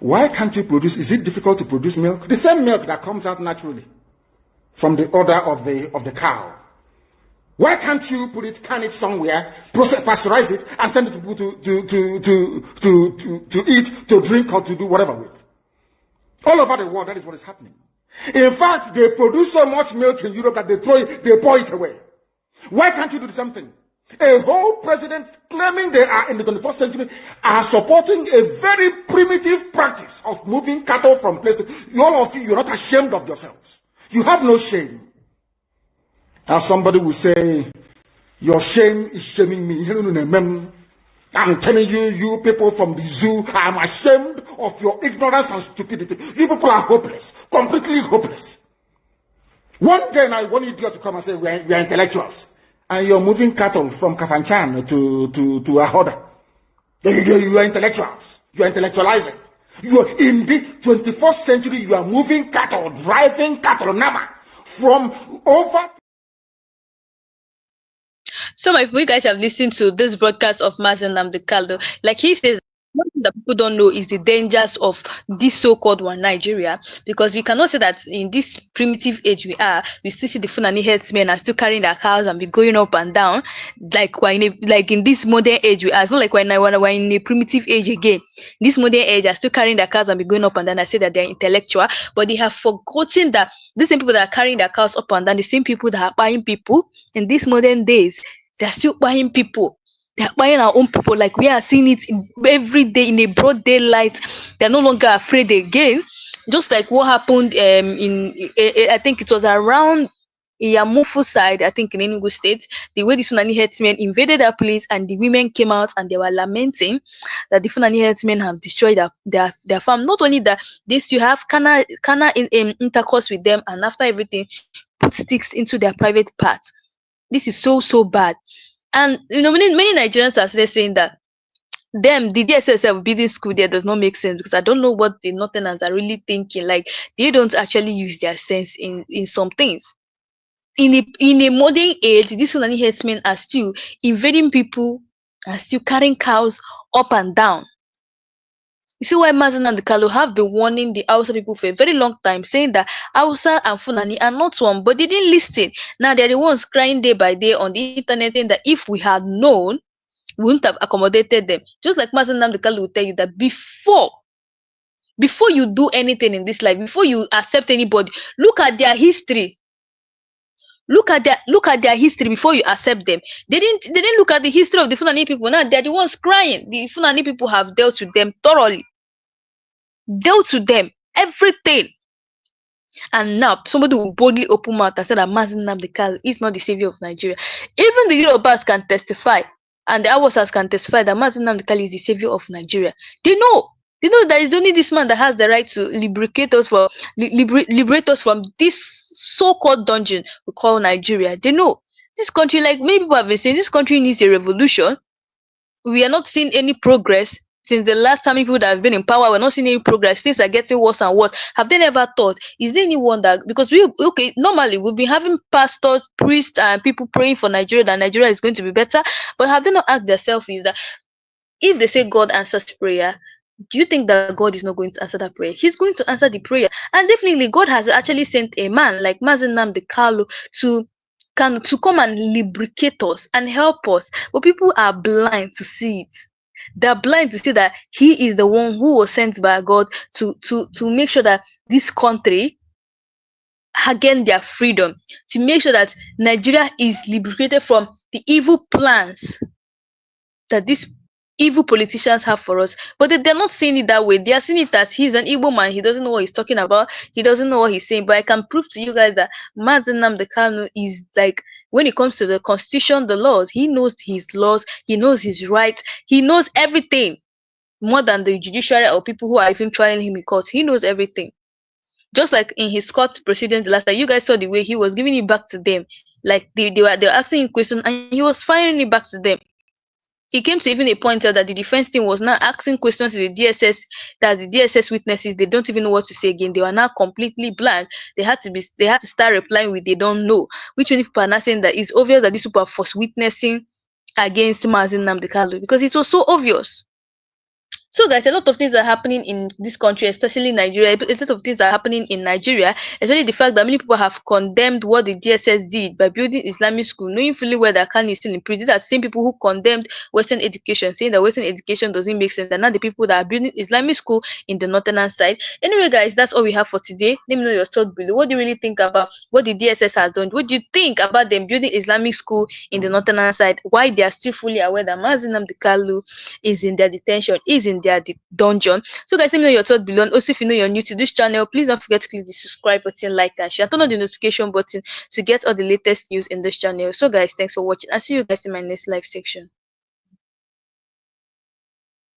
Why can't you produce? Is it difficult to produce milk? The same milk that comes out naturally from the udder of the cow. Why can't you can it somewhere, pasteurize it, and send it to people to eat, to drink, or to do whatever with? All over the world, that is what is happening. In fact, they produce so much milk in Europe that they pour it away. Why can't you do the same thing? A whole president claiming they are in the 21st century are supporting a very primitive practice of moving cattle from place to place. All of you, you're not ashamed of yourselves. You have no shame. Now somebody will say, your shame is shaming me. I'm telling you, you people from the zoo, I'm ashamed of your ignorance and stupidity. You people are hopeless, completely hopeless. One day now, one idiot to come and say, we are intellectuals. And you're moving cattle from Kafanchan to Ahoda. You are intellectuals. You are intellectualizing. You are in the 21st century, you are moving cattle, driving cattle, Nama, from over. So my people, you guys have listened to this broadcast of Mazi Nnamdi Kanu. Like he says, one thing that people don't know is the dangers of this so-called one Nigeria, because we cannot say that in this primitive age we still see the Fulani herdsmen are still carrying their cows and be going up and down like like in this modern age we are. It's not like when we're in a primitive age again. This modern age are still carrying their cows and be going up and down. I say that they're intellectual, but they have forgotten that the same people that are carrying their cows up and down, the same people that are buying people in these modern days, they're still buying people. They're buying our own people, like we are seeing it every day in a broad daylight. They're no longer afraid again. Just like what happened I think it was around Yamufu side, I think in Enugu State, the way the Fulani herdsmen invaded that place and the women came out and they were lamenting that the Fulani herdsmen have destroyed their farm. Not only that, this you have Kana in intercourse with them, and after everything, put sticks into their private parts. This is so bad. And many Nigerians are still saying that the DSS of building school there does not make sense, because I don't know what the Northerners are really thinking. Like, they don't actually use their sense in some things. In a modern age, these Fulani herdsmen are still invading people, are still carrying cows up and down. You see why Mazen and Kanu have been warning the Hausa people for a very long time, saying that Hausa and Fulani are not one, but they didn't listen. Now they're the ones crying day by day on the internet, saying that if we had known, we wouldn't have accommodated them. Just like Mazen and Kanu will tell you that before you do anything in this life, before you accept anybody, look at their history. Look at their history before you accept them. They didn't look at the history of the Fulani people. Now they're the ones crying. The Fulani people have dealt with them thoroughly. Dealt with them everything. And now somebody will boldly open mouth and say that Nnamdi Kanu is not the savior of Nigeria. Even the Yorubas can testify, and the Awasas can testify that Nnamdi Kanu is the savior of Nigeria. They know that it's only this man that has the right to liberate us from this so-called dungeon we call Nigeria. They know this country, like many people have been saying, this country needs a revolution. We are not seeing any progress. Since the last time people that have been in power, we're not seeing any progress. Things are getting worse and worse. Have they never thought, is there anyone that, because normally we've been having pastors, priests, and people praying for Nigeria, that Nigeria is going to be better, but have they not asked themselves, is that if they say God answers prayer, do you think that God is not going to answer that prayer? He's going to answer the prayer. And definitely God has actually sent a man like Nnamdi Kanu to come and liberate us and help us. But people are blind to see it. They're blind to see that he is the one who was sent by God to make sure that this country again their freedom, to make sure that Nigeria is liberated from the evil plans that these evil politicians have for us. But they're not seeing it that way. They are seeing it as he's an evil man. He doesn't know what he's talking about. He doesn't know what he's saying. But I can prove to you guys that Nnamdi Kanu is, like, when it comes to the constitution, the laws, he knows his laws, he knows his rights, he knows everything more than the judiciary or people who are even trying him in court. He knows everything. Just like in his court proceedings the last time, you guys saw the way he was giving it back to them. Like they were asking him questions and he was firing it back to them. He came to even a point out that the defense team was now asking questions to the DSS, that the DSS witnesses, they don't even know what to say again. They were now completely blank. They had to start replying with they don't know. Which many people are now saying that it's obvious that these people are false witnessing against Nnamdi Kanu, because it was so obvious. So guys, a lot of things are happening in this country, especially Nigeria. A lot of things are happening in Nigeria, especially the fact that many people have condemned what the DSS did by building Islamic school, knowing fully well that Kanu is still in prison. These are the same people who condemned Western education, saying that Western education doesn't make sense. And now the people that are building Islamic school in the northern side. Anyway, guys, that's all we have for today. Let me know your thoughts below. What do you really think about what the DSS has done? What do you think about them building Islamic school in the northern side? Why they are still fully aware that Nnamdi Kanu is in their detention, is in their dungeon? So guys, let me know your thoughts below. And also, if you know you're new to this channel, please don't forget to click the subscribe button, like and share, turn on the notification button to get all the latest news in this channel. So guys, thanks for watching. I'll see you guys in my next live section.